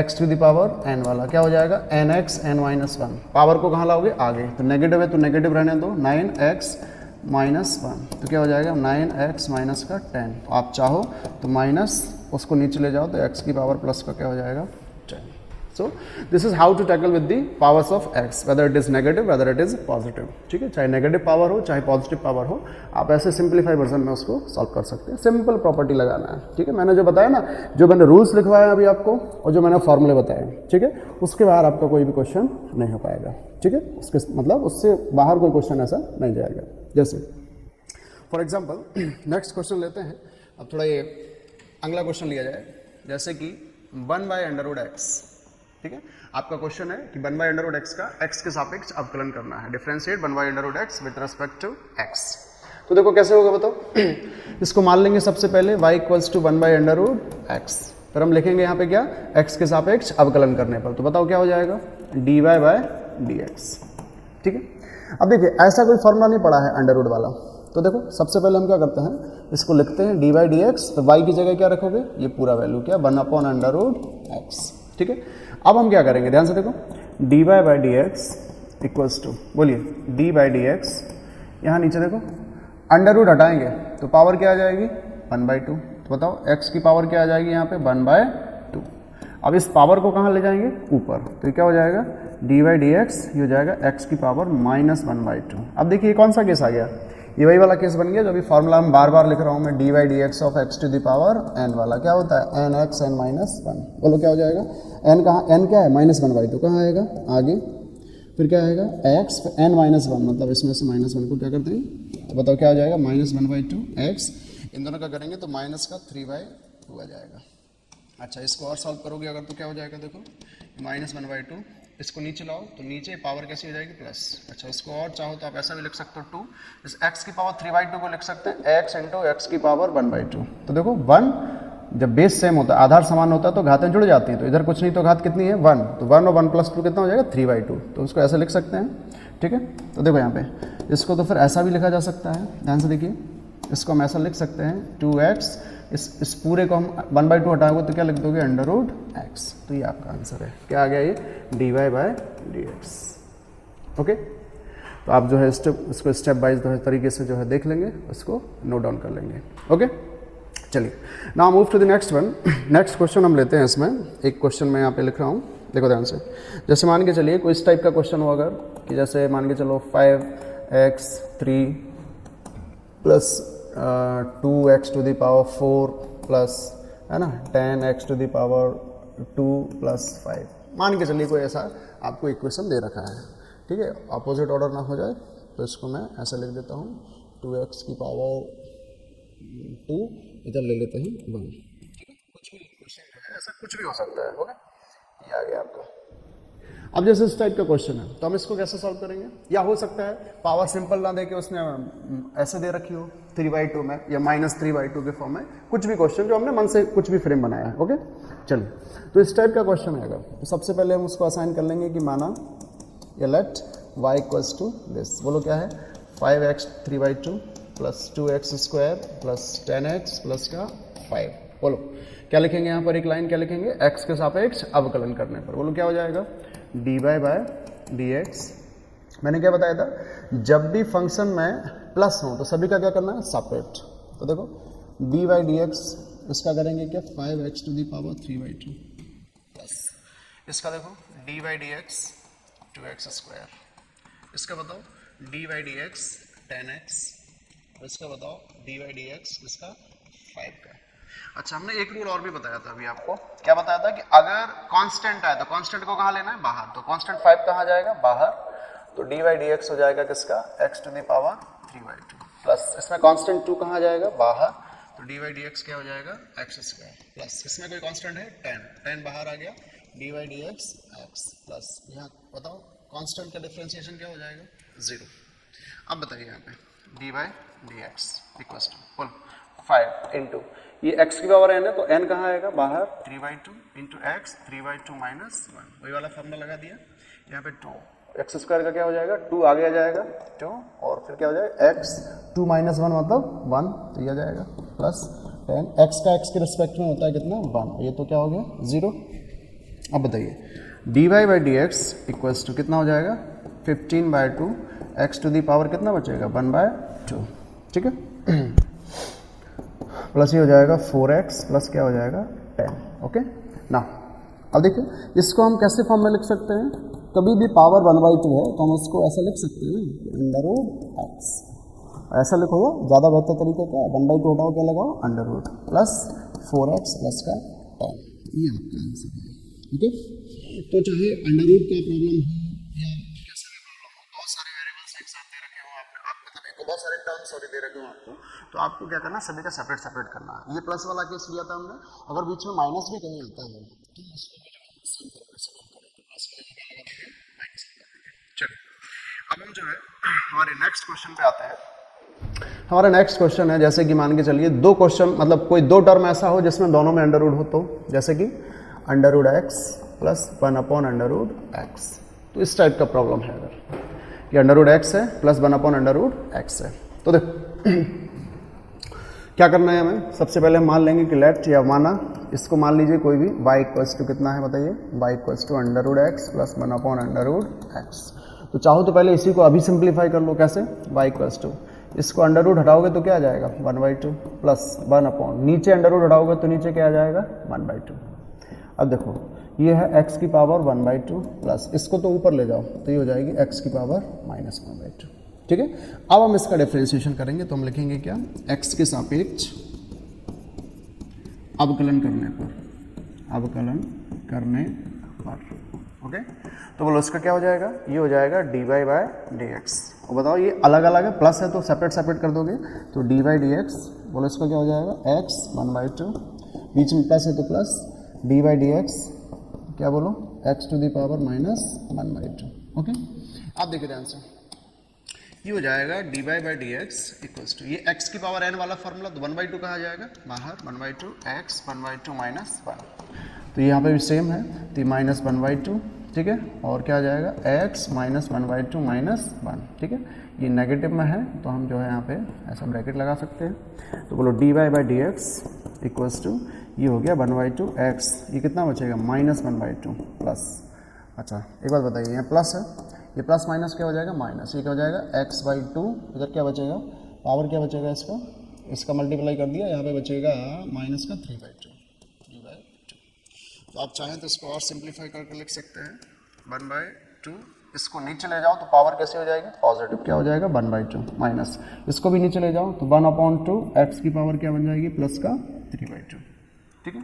[SPEAKER 1] x to the power n वाला, क्या हो जाएगा, nx n माइनस 1। पावर को कहाँ लाओगे, आगे, तो नेगेटिव है तो नेगेटिव रहने दो, 9x माइनस 1, तो क्या हो जाएगा 9x माइनस का 10, तो आप चाहो तो माइनस उसको नीचे ले जाओ, तो x की पावर प्लस का क्या हो जाएगा 10। So this is how to tackle with the powers of x, whether it is negative whether it is positive, ठीक है, चाहे नेगेटिव पावर हो चाहे पॉजिटिव पावर हो, आप ऐसे सिंप्लीफाई वर्जन में उसको सॉल्व कर सकते हैं। सिंपल प्रॉपर्टी लगाना है, ठीक है, मैंने जो बताया ना, जो मैंने रूल्स लिखवाया अभी आपको और जो मैंने फॉर्मूले बताए, ठीक है, उसके बाहर आपका कोई भी क्वेश्चन नहीं हो पाएगा, ठीक है, उसके मतलब उससे बाहर कोई क्वेश्चन ऐसा नहीं जाएगा। जैसे फॉर एग्जाम्पल नेक्स्ट क्वेश्चन लेते हैं, अब थोड़ा ये अगला क्वेश्चन लिया जाए, जैसे कि 1/√x, ठीक है, आपका क्वेश्चन है कि 1/√x का x के सापेक्ष अवकलन करना है, differentiate 1/√x with respect to x। तो देखो कैसे होगा बताओ, इसको मान लेंगे सबसे पहले y इक्वल्स टू 1/√x, फिर हम लिखेंगे यहाँ पे क्या, x के सापेक्ष अवकलन करने पर, तो बताओ क्या हो जाएगा, dy बाय dx, ठीक है। अब देखिए ऐसा कोई फॉर्मूला नहीं पड़ा है अंडर रूट वाला, तो देखो सबसे पहले हम क्या करते हैं, इसको लिखते हैं dy dx, तो y की जगह क्या रखोगे, ये पूरा वैल्यू क्या, 1/√x, ठीक है। अब हम क्या करेंगे, ध्यान से देखो, dy by dx equals to, बोलिए d बाई dx, यहाँ नीचे देखो अंडर रूट हटाएंगे तो पावर क्या आ जाएगी 1/2, तो बताओ x की पावर क्या आ जाएगी यहाँ पे 1/2। अब इस पावर को कहाँ ले जाएंगे, ऊपर, तो ये क्या हो जाएगा dy बाई dx, ये हो जाएगा x की पावर -1/2। अब देखिए कौन सा केस आ गया, ये वही वाला केस बन गया जो अभी फॉर्मूला हम बार बार लिख रहा हूँ मैं, dy by dx of x to the power n वाला, क्या होता है nx n-1, बोलो क्या हो जाएगा, n कहाँ, n क्या है -1/2, कहाँ आएगा आगे, फिर क्या आएगा एक्स n माइनस वन, मतलब इसमें से माइनस वन को क्या करते हैं, तो बताओ क्या हो जाएगा, -1/2 एक्स, इन दोनों का करेंगे तो माइनस का 3/2 आ जाएगा। अच्छा इसको और सॉल्व करोगे अगर तो क्या हो जाएगा, देखो -1/2, इसको नीचे लाओ तो नीचे पावर कैसी हो जाएगी, प्लस। अच्छा इसको और चाहो तो आप ऐसा भी लिख सकते हो 2, इस x की पावर 3/2 को लिख सकते हैं x इंटू एक्स की पावर 1/2। तो देखो 1 जब बेस सेम होता है, आधार समान होता है तो घातें जुड़ जाती हैं, तो इधर कुछ नहीं तो घात कितनी है 1, तो 1 और 1 + 2 कितना हो जाएगा 3/2, तो उसको ऐसे लिख सकते हैं। ठीक है, तो देखो यहाँ पे इसको तो फिर ऐसा भी लिखा जा सकता है, ध्यान से देखिए, इसको हम ऐसा लिख सकते हैं 2x, इस पूरे को हम 1/2 हटाओगे तो क्या लिख दोगे √x, तो ये आपका आंसर है। क्या आ गया ये dy/dx। ओके, तो आप जो है इसको स्टेप बाइज तरीके से जो है देख लेंगे, उसको नोट डाउन कर लेंगे। ओके, चलिए now move to the next one. Next question हम लेते हैं, इसमें एक क्वेश्चन मैं यहाँ पे लिख रहा हूँ, देखो ध्यान से। जैसे मान के चलिए कोई इस टाइप का क्वेश्चन हो अगर, कि जैसे मान के चलो 5x3 plus 2x to the power 4 plus, है ना, 10x⁻² प्लस 5, मान के चलिए कोई ऐसा आपको इक्वेशन दे रखा है। ठीक है, अपोजिट ऑर्डर ना हो जाए तो इसको मैं ऐसा लिख देता हूँ 2x की पावर 2, इधर ले लेते हैं 1। ठीक है, कुछ भी क्वेश्चन है, ऐसा कुछ भी हो सकता है। ओके, ये आ गया आपका। अब जैसे इस टाइप का क्वेश्चन है तो हम इसको कैसे सॉल्व करेंगे, या हो सकता है पावर सिंपल ना दे के उसने ऐसे दे रखी हो 3/2 में, या -3/2 के फॉर्म में, कुछ भी क्वेश्चन जो हमने मन से कुछ भी फ्रेम बनाया है। ओके, चलिए तो इस टाइप का क्वेश्चन है अगर, तो सबसे पहले हम उसको असाइन कर लेंगे कि माना ये लेट y = दिस, बोलो क्या है 5x3/2 plus 2x² plus 10x plus का 5, बोलो क्या लिखेंगे यहाँ पर, एक लाइन क्या लिखेंगे, x के सापेक्ष अवकलन करने पर, बोलो क्या हो जाएगा dy/dx। मैंने क्या बताया था, जब भी फंक्शन में प्लस हो तो सभी का क्या करना है, सेपरेट। तो देखो dy/dx, इसका करेंगे क्या 5x⁻³ प्लस, इसका देखो dy/dx 2x², इसका बताओ dy/dx 10x, इसका बताओ dy/dx इसका 5 का। अच्छा हमने एक रूल और भी बताया था अभी आपको, क्या बताया था कि अगर कांस्टेंट आए तो कांस्टेंट को कहाँ लेना है, बाहर, तो कांस्टेंट 5 कहाँ जाएगा, बाहर, तो dy/dx हो जाएगा किसका x⁻³ प्लस, इसमें कांस्टेंट 2 कहाँ जाएगा, बाहर, तो dy/dx क्या हो जाएगा x² प्लस, इसमें कोई कांस्टेंट है 10 बाहर आ गया, dy/dx x प्लस, यहाँ बताओ कांस्टेंट का डिफरेंशिएशन क्या हो जाएगा 0। अब बताइए यहाँ पे dy/dx = 5 इंटू ये x की पावर n है तो n कहाँ आएगा, बाहर, 3/2 इंटू x 3/2 - 1, वही वाला फॉर्मूला लगा दिया। यहाँ पे 2 x² का क्या हो जाएगा 2 आगे आ जाएगा 2, और फिर क्या हो जाएगा x 2 - 1 मतलब 1, तो ये आ जाएगा प्लस 10, x का x के रिस्पेक्ट में होता है कितना 1, ये तो क्या हो गया 0। अब बताइए dy/dx = कितना हो जाएगा 15/2, x टू दी पावर कितना बचेगा 1/2। ठीक है, प्लस ये हो जाएगा 4x प्लस क्या हो जाएगा 10। ओके ना, अब देखिए इसको हम कैसे फॉर्म में लिख सकते हैं, कभी भी पावर 1/2 है तो हम उसको ऐसा लिख सकते हैं √x, ऐसा लिखो, ज़्यादा बेहतर तरीका क्या है, 1/2 हटाओ क्या लगाओ √ प्लस 4x प्लस का 10, ये आपका आंसर है। ठीक है, तो चाहे √ का प्रॉब्लम हो या कैसा भी प्रॉब्लम हो, बहुत सारे वेरिएबल्स एक साथ दे रखे हो आपने, आप मतलब बहुत सारे टर्म्स सॉरी दे रखे हो आपको, तो आपको क्या करना है, सभी का सेपरेट करना है। ये प्लस वाला केस लिया था हमने, अगर बीच में माइनस भी कहीं आता है तो उसको भी सेम तरीके से करेंगे, प्लस का लगा देंगे माइनस का करेंगे। चलिए अब हम जो है हमारे नेक्स्ट क्वेश्चन पे आते हैं। हमारा नेक्स्ट क्वेश्चन है, जैसे कि मान के चलिए दो क्वेश्चन, मतलब कोई दो टर्म ऐसा हो जिसमें दोनों में अंडर रूट हो, तो जैसे कि √x प्लस 1/√x, तो इस टाइप का प्रॉब्लम है अगर कि √x है प्लस 1/√x है, तो देखो क्या करना है हमें, सबसे पहले हम मान लेंगे कि लेट, या माना इसको मान लीजिए कोई भी y = कितना है बताइए, y = √x प्लस 1/√x। तो चाहो तो पहले इसी को अभी सिंप्लीफाई कर लो, कैसे, y इसको √ हटाओगे तो क्या आ जाएगा 1/2 प्लस 1 नीचे √ हटाओगे तो नीचे क्या आ जाएगा 1/2। अब देखो ये है x की पावर 1/2 प्लस, इसको तो ऊपर ले जाओ तो ये हो जाएगी x की पावर -1/2। ठीक है, अब हम इसका डिफरेंशिएशन करेंगे तो हम लिखेंगे क्या, x के सापेक्ष अवकलन करने पर, ओके। तो बोलो इसका क्या हो जाएगा, ये हो जाएगा dy बाय डी एक्स। और बताओ ये अलग अलग है, प्लस है तो सेपरेट सेपरेट कर दोगे, तो dy डी एक्स, बोलो इसका क्या हो जाएगा x 1/2, बीच में प्लस है तो प्लस dy डी एक्स, क्या बोलो x to the power -1/2। Okay, आप देखिए ध्यान से, ये हो जाएगा dy by D x equals to, ये x की पावर n वाला फॉर्मूला, तो 1/2 कहा जाएगा बाहर, 1/2 x 1/2 -1, तो यहाँ पे भी सेम है, तो -1/2, ठीक है, और क्या आ जाएगा x -1/2 -1, ठीक है, ये नेगेटिव में है तो हम जो है यहाँ पे ऐसा ब्रैकेट लगा सकते हैं। तो बोलो dy by D x equals to, ये हो गया 1/2 x, ये कितना बचेगा -1/2 प्लस, अच्छा एक बात बताइए, यहाँ प्लस है, ये प्लस माइनस क्या हो जाएगा माइनस, ये क्या हो जाएगा x/2, इधर क्या बचेगा, पावर क्या बचेगा इसका मल्टीप्लाई कर दिया, यहाँ पे बचेगा माइनस का 3/2। तो आप चाहें तो इसको और सिंप्लीफाई करके लिख सकते हैं 1/2, इसको नीचे ले जाओ तो पावर कैसे हो जाएगी पॉजिटिव, क्या हो जाएगा 1/2 माइनस, इसको भी नीचे ले जाओ तो 1/2, x की पावर क्या बन जाएगी प्लस का 3/2, ठीक है।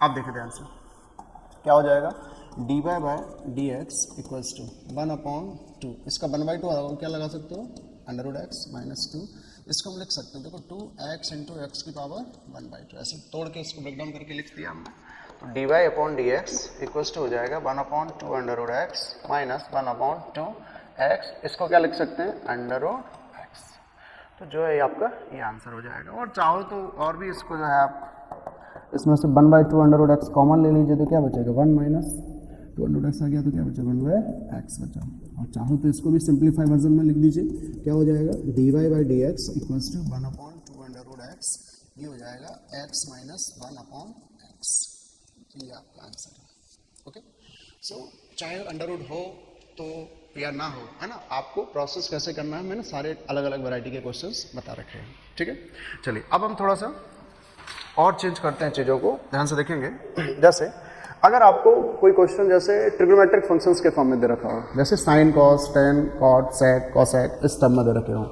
[SPEAKER 1] आप देखिए ध्यान से, क्या हो जाएगा dy by D x equals to 1/2, इसका 1/2 क्या लगा सकते हो √x -2, इसको हम लिख सकते हैं, देखो 2x इंटू एक्स की पावर 1/2, ऐसे तोड़ के इसको ब्रेक डाउन करके लिख दिया हमने, तो dy upon D x equals to हो जाएगा 1/2 √x माइनस 1/2 x, इसको क्या लिख सकते हैं √x, तो जो है आपका ये आंसर हो जाएगा। और चाहो तो और भी इसको जो है आप इसमें से 1/2 √x कॉमन ले लीजिए, तो क्या बचेगा 1 माइनस 2 √x आ गया, तो क्या बचेगा 1/x बचा। और चाहो तो इसको भी सिंप्लीफाई वर्जन में लिख दीजिए, क्या हो जाएगा dy by D x equals to 1/2 √x, ये हो जाएगा x माइनस 1/x, ये आपका आंसर है। ओके, सो चाहे अंडरवुड हो तो या ना हो, है ना, आपको प्रोसेस कैसे करना है मैंने सारे अलग अलग वैरायटी के क्वेश्चंस बता रखे हैं, ठीक है। चलिए अब हम थोड़ा सा और चेंज करते हैं चीज़ों को, ध्यान से देखेंगे। जैसे अगर आपको कोई क्वेश्चन जैसे ट्रिग्नोमेट्रिक फंक्शंस के फॉर्म में दे रखा हो, जैसे sine cos tan cot sec cosec इस टर्म में दे रखे हो,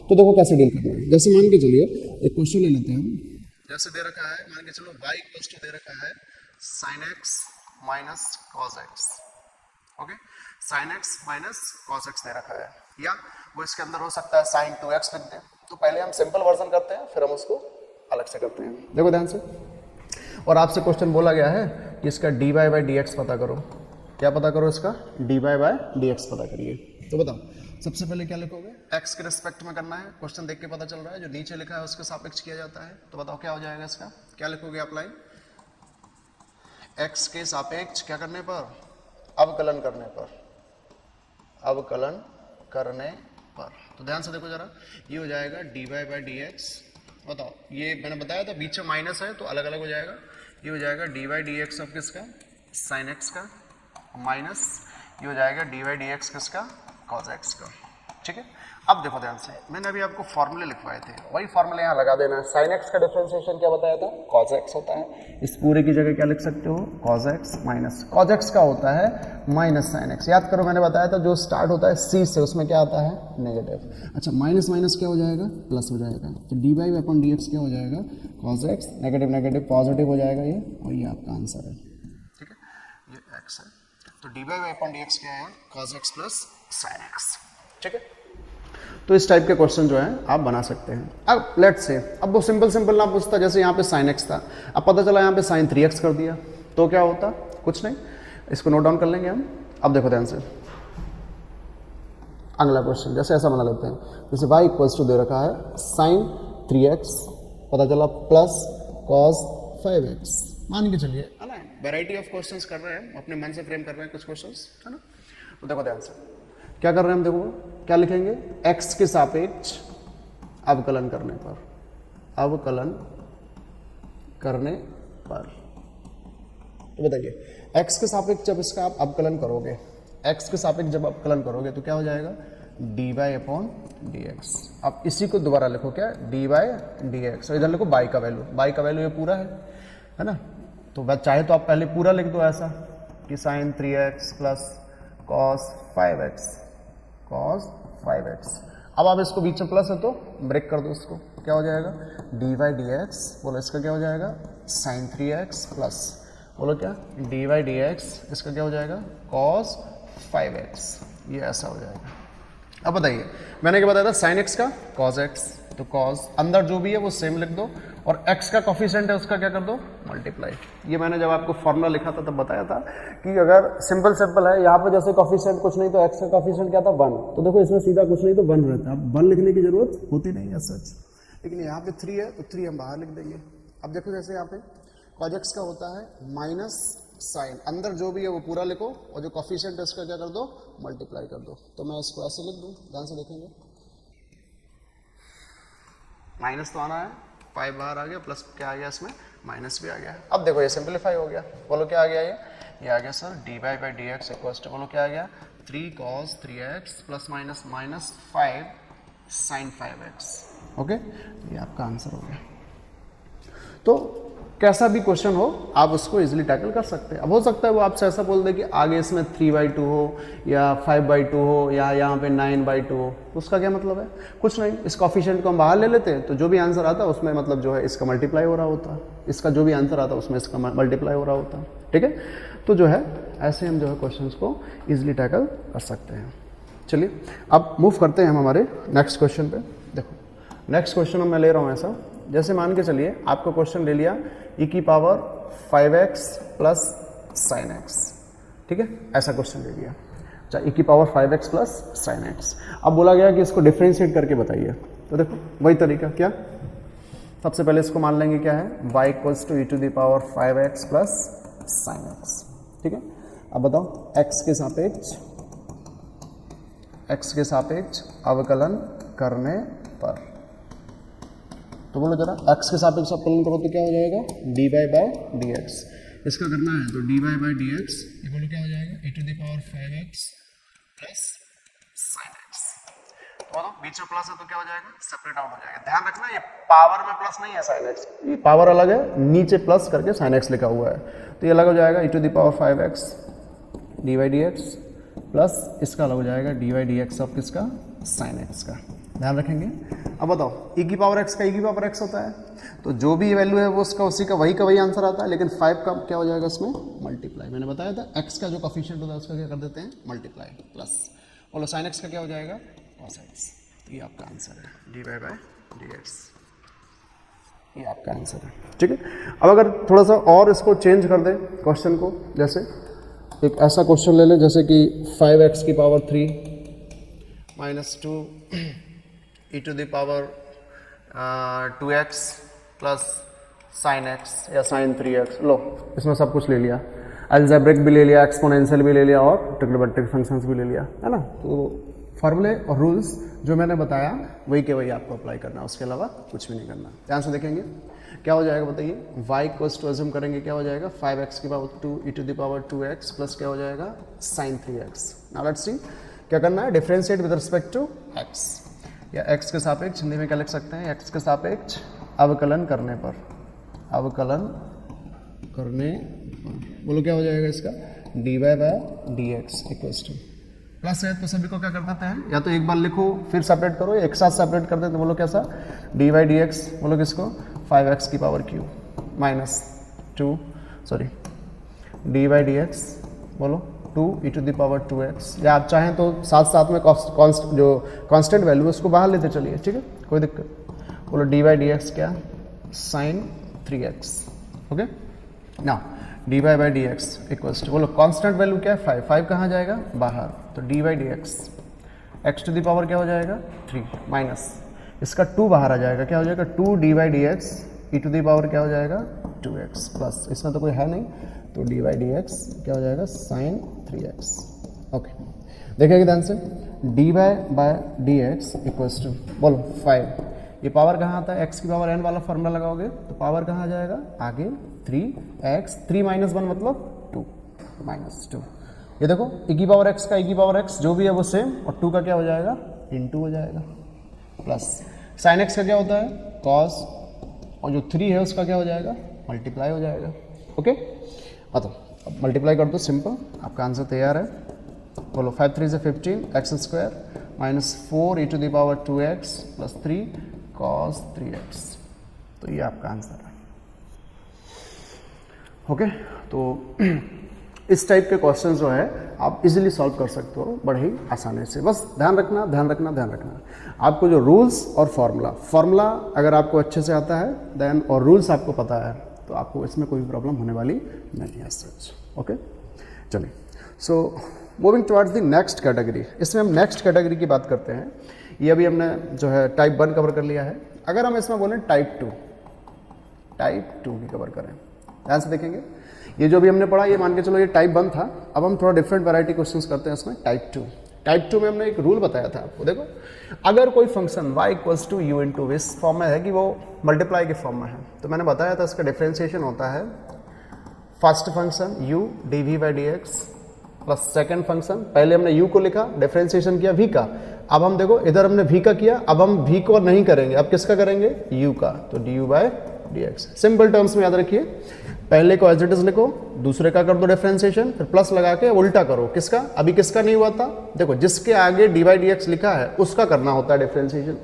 [SPEAKER 1] तो देखो कैसे डील करना है। जैसे मान के चलिए एक क्वेश्चन ले लेते हैं हम, जैसे दे रखा है, मान के चलो y इक्वल्स टू दे रखा है sin x minus cos x, okay, sin x minus cos x दे रखा है, या वो इसके अंदर हो सकता है sin 2x लिख दें। तो पहले हम सिंपल वर्जन करते हैं, फिर हम उसको अलग से करते हैं। देखो ध्यान से, और आपसे क्वेश्चन बोला गया है कि इसका dy बाई डी एक्स पता करो, क्या पता करो इसका dy बाई डी एक्स पता करिए। तो बताओ सबसे पहले क्या लिखोगे, x के रिस्पेक्ट में करना है, क्वेश्चन देख के पता चल रहा है, जो नीचे लिखा है उसके सापेक्ष किया जाता है। तो बताओ क्या हो जाएगा इसका, क्या लिखोगे आप लाइन, x के सापेक्ष क्या करने पर, अवकलन करने पर, अवकलन करने पर। तो ध्यान से देखो जरा, ये हो जाएगा dy बाई डी एक्स, बताओ ये मैंने बताया था बीच में माइनस है तो अलग अलग हो जाएगा, ये हो जाएगा dy by D x of किसका sin x का, माइनस ये हो जाएगा dy बाई डी एक्स किसका cos x का, ठीक है। अब देखो ध्यान से, मैंने अभी आपको फॉर्मूले लिखवाए थे, वही फॉर्मूले यहाँ लगा देना है। sin x का डिफरेंशिएशन क्या बताया था cos x होता है, इस पूरे की जगह क्या लिख सकते हो cos x minus cos x का होता है माइनस sin x, याद करो मैंने बताया था जो स्टार्ट होता है c से उसमें क्या आता है नेगेटिव। अच्छा माइनस माइनस क्या हो जाएगा प्लस हो जाएगा, तो dy अपॉन डी एक्स क्या हो जाएगा cos x, negative negative positive हो जाएगा ये, और ये आपका आंसर है, ठीक है, ये x है। तो dy अपॉन डी एक्स क्या है cos x plus sin x, ठीक है। तो इस टाइप के क्वेश्चन जो है आप बना सकते हैं। अब लेट्स से, अब वो सिंपल ना पूछता, जैसे यहाँ पे sin x था, अब पता चला यहाँ पे sin 3x कर दिया, तो क्या होता, कुछ नहीं, इसको नोट डाउन कर लेंगे हम। अब देखो ध्यान से अगला क्वेश्चन, जैसे ऐसा बना लेते हैं, जैसे y इक्वल्स टू दे रखा है sin 3x, पता चला प्लस cos 5x, मान के चलिए, है ना, वैरायटी ऑफ क्वेश्चंस कर रहे हैं, अपने मन से फ्रेम कर रहे हैं कुछ क्वेश्चंस, है ना। तो देखो ध्यान से क्या कर रहे हैं हम, देखो क्या लिखेंगे, x के सापेक्ष अवकलन करने पर, अवकलन करने पर। तो बताइए x के सापेक्ष जब इसका आप अवकलन करोगे, x के सापेक्ष जब अवकलन करोगे तो क्या हो जाएगा dy अपॉन डी एक्स। अब इसी को दोबारा लिखो, क्या dy डी एक्स, और इधर लिखो y का वैल्यू, y का वैल्यू ये पूरा है ना। तो चाहे तो आप पहले पूरा लिख दो ऐसा कि sin 3x plus cos 5x, cos 5x। अब आप इसको बीच में प्लस है तो ब्रेक कर दो इसको, क्या हो जाएगा dy डी एक्स, बोलो इसका क्या हो जाएगा sin 3x प्लस बोलो क्या, डी वाई डी एक्स, इसका क्या हो जाएगा cos 5x, ये ऐसा हो जाएगा। अब बताइए, मैंने क्या बताया था साइन एक्स का cos x, तो cos अंदर जो भी है वो सेम लिख दो, और x का कोफिशिएंट है उसका क्या कर दो, मल्टीप्लाई। ये मैंने जब आपको फॉर्मूला लिखा था तब बताया था कि अगर सिंपल है, यहाँ पे जैसे कोफिशिएंट कुछ नहीं तो x का कोफिशिएंट क्या था 1, तो देखो इसमें सीधा कुछ नहीं तो 1 रहता है, अब 1 लिखने की जरूरत होती नहीं है सच, लेकिन यहाँ पे 3 है तो 3 हम बाहर लिख देंगे। अब देखो जैसे यहाँ पे cos x का होता है माइनस साइन, अंदर जो भी है वो पूरा लिखो, और जो कोफिशिएंट है उसका क्या कर दो, मल्टीप्लाई कर दो। तो मैं इसको ऐसे लिख दूं, ध्यान से देखेंगे, माइनस तो आना है, 5 बाहर आ गया, प्लस क्या आ गया इसमें, माइनस भी आ गया। अब देखो ये सिंपलीफाई हो गया, बोलो क्या आ गया, ये आ गया sir d y by D x equal to, बोलो क्या आ गया, 3 cos 3x plus minus minus 5 sine 5x। Okay, ये आपका आंसर हो गया। तो कैसा भी क्वेश्चन हो आप उसको इजीली टैकल कर सकते हैं। अब हो सकता है वो आपसे ऐसा बोल दे कि आगे इसमें 3/2 हो या 5/2 हो या यहाँ पे 9/2 हो, तो उसका क्या मतलब है, कुछ नहीं, इस कोफिशिएंट को हम बाहर ले लेते हैं, तो जो भी आंसर आता है उसमें मतलब जो है इसका मल्टीप्लाई हो रहा होता है, इसका जो भी आंसर आता है उसमें इसका मल्टीप्लाई हो रहा होता है। ठीक है, तो जो है ऐसे हम जो है क्वेश्चन को ईजिली टैकल कर सकते हैं। चलिए अब मूव करते हैं हम हमारे नेक्स्ट क्वेश्चन पे। देखो नेक्स्ट क्वेश्चन मैं ले रहा हूँ ऐसा, जैसे मान के चलिए आपका क्वेश्चन ले लिया e की power 5x plus sine x, ठीक है, ऐसा क्वेश्चन ले लिया, अच्छा e की power 5x plus sine x. अब बोला गया कि इसको डिफरेंशिएट करके बताइए, तो देखो वही तरीका, क्या सबसे पहले इसको मान लेंगे क्या है, y equals to e to the power 5x plus sine x. ठीक है, अब बताओ x के सापेक्ष अवकलन करने पर, तो बोलो जरा x के सापेक्ष अवकलन करो तो क्या हो जाएगा, dy बाई डी एक्स, इसका करना है तो dy बाई डी एक्स, ये बोलो क्या हो जाएगा, e to the power 5x plus sine x. तो बीच में प्लस है तो क्या हो जाएगा, सेपरेट आउट हो जाएगा। ध्यान रखना ये पावर में प्लस नहीं है साइन एक्स, ये पावर अलग है, नीचे प्लस करके साइन एक्स लिखा हुआ है, तो ये अलग हो जाएगा e to the power 5x dy by D x plus इसका अलग हो जाएगा dy by D x of किसका, साइन एक्स का। ध्यान रखेंगे। अब बताओ e की पावर x का e की पावर x होता है, तो जो भी वैल्यू है वो उसका उसी का वही आंसर आता है, लेकिन 5 का क्या हो जाएगा इसमें, मल्टीप्लाई। मैंने बताया था x का जो कोफिशिएंट होता है उसका क्या कर देते हैं, मल्टीप्लाई, प्लस बोलो साइन x का क्या हो जाएगा, cos x। तो ये आपका आंसर है dy बाई डी एक्स, ये आपका आंसर है। ठीक है, अब अगर थोड़ा सा और इसको चेंज कर दे क्वेश्चन को, जैसे एक ऐसा क्वेश्चन ले लें जैसे कि 5x की power 3 minus 2 e to the power 2x plus sine x या साइन 3x। लो इसमें सब कुछ ले लिया, अलजेब्रिक भी ले लिया, एक्सपोनेंशियल भी ले लिया और ट्रिग्नोमेट्रिक फंक्शंस भी ले लिया, है ना। तो फार्मूले और रूल्स जो मैंने बताया वही के वही आपको अप्लाई करना है, उसके अलावा कुछ भी नहीं करना। ध्यान से देखेंगे क्या हो जाएगा बताइए, y इक्वल्स टू अज्यूम करेंगे क्या हो जाएगा, 5x की power 2 e to the power 2x plus क्या हो जाएगा, sign 3x। Now let's see क्या करना है, differentiate with respect to x, या x के सापेक्ष हिंदी में क्या लिख सकते हैं, x के सापेक्ष अवकलन करने पर, अवकलन करने पर बोलो क्या हो जाएगा इसका, dy by D x equals to, plus है तो सभी को क्या कर देते हैं, या तो एक बार लिखो फिर सेपरेट करो, एक साथ सेपरेट कर देते, बोलो कैसा, dy बाई डी एक्स, बोलो किसको, 5x की power cube minus 2 d by D x, बोलो 2 e to the power 2x, या आप चाहें तो साथ साथ में जो कांस्टेंट वैल्यू है उसको बाहर लेते चलिए, ठीक है, कोई दिक्कत। बोलो डी बाई डी एक्स क्या, sine 3x। Okay, now d by D x equals to, बोलो कांस्टेंट वैल्यू क्या है, 5 कहाँ जाएगा, बाहर, तो d by D x, x to the power क्या हो जाएगा 3 माइनस इसका 2 बाहर आ जाएगा, क्या हो जाएगा 2 d by D x E to the power क्या हो जाएगा 2x प्लस, इसमें तो कोई है नहीं, तो डी बाई डी एक्स क्या हो जाएगा साइन 3x। ओके, देखिएगा ध्यान से, d by D x equals to, बोलो 5, ये पावर कहाँ आता है, x की पावर n वाला फॉर्मूला लगाओगे तो पावर कहाँ आ जाएगा, आगे 3x, 3 माइनस 1 मतलब 2 माइनस 2, ये देखो e की पावर x का e की पावर x जो भी है वो सेम, और 2 का क्या हो जाएगा इनटू हो जाएगा, प्लस साइन x का क्या होता है cos, और जो 3 है उसका क्या हो जाएगा मल्टीप्लाई हो जाएगा। ओके, बताओ अब मल्टीप्लाई कर दो, सिंपल, आपका आंसर तैयार है। बोलो 5 3 से 15 x square minus 4 e to the power 2x plus 3 cos 3x, तो ये आपका आंसर है। ओके, तो इस टाइप के क्वेश्चन जो है आप इजीली सॉल्व कर सकते हो बड़े ही आसानी से। बस ध्यान रखना ध्यान रखना ध्यान रखना, आपको जो रूल्स और फार्मूला अगर आपको अच्छे से आता है देन और रूल्स आपको पता है तो आपको इसमें कोई प्रॉब्लम होने वाली नहीं है सच। ओके, चलिए, so moving towards the next category. इसमें हम नेक्स्ट कैटेगरी की बात करते हैं। ये अभी हमने जो है टाइप 1 कवर कर लिया है। अगर हम इसमें बोलें टाइप 2 की कवर करें, ध्यान से देखेंगे। ये जो भी हमने पढ़ा ये मान के चलो ये टाइप 1 था। अब हम थोड़ा डिफरेंट वैरायटी क्वेश्चंस करते हैं इसमें टाइप 2। टाइप 2 में हमने एक रूल बताया था आपको, देखो अगर कोई function y equals to u into इस फॉर्म में है कि वो मल्टीप्लाई के फॉर्म में है, तो मैंने बताया था इसका डिफ्रेंशिएशन होता है first function u dv/dx plus second function, पहले हमने u को लिखा, डिफ्रेंशिएशन किया v का। अब हम देखो इधर हमने v का किया, अब हम v को नहीं करेंगे, अब किसका करेंगे u का, तो du/dx। सिंपल टर्म्स में याद रखिए, पहले को एज इट इज लिखो, दूसरे का कर दो डिफरेंशिएशन, फिर प्लस लगा के उल्टा करो। किसका, अभी किसका नहीं हुआ था, देखो जिसके आगे dy/dx लिखा है उसका करना होता है डिफरेंशिएशन।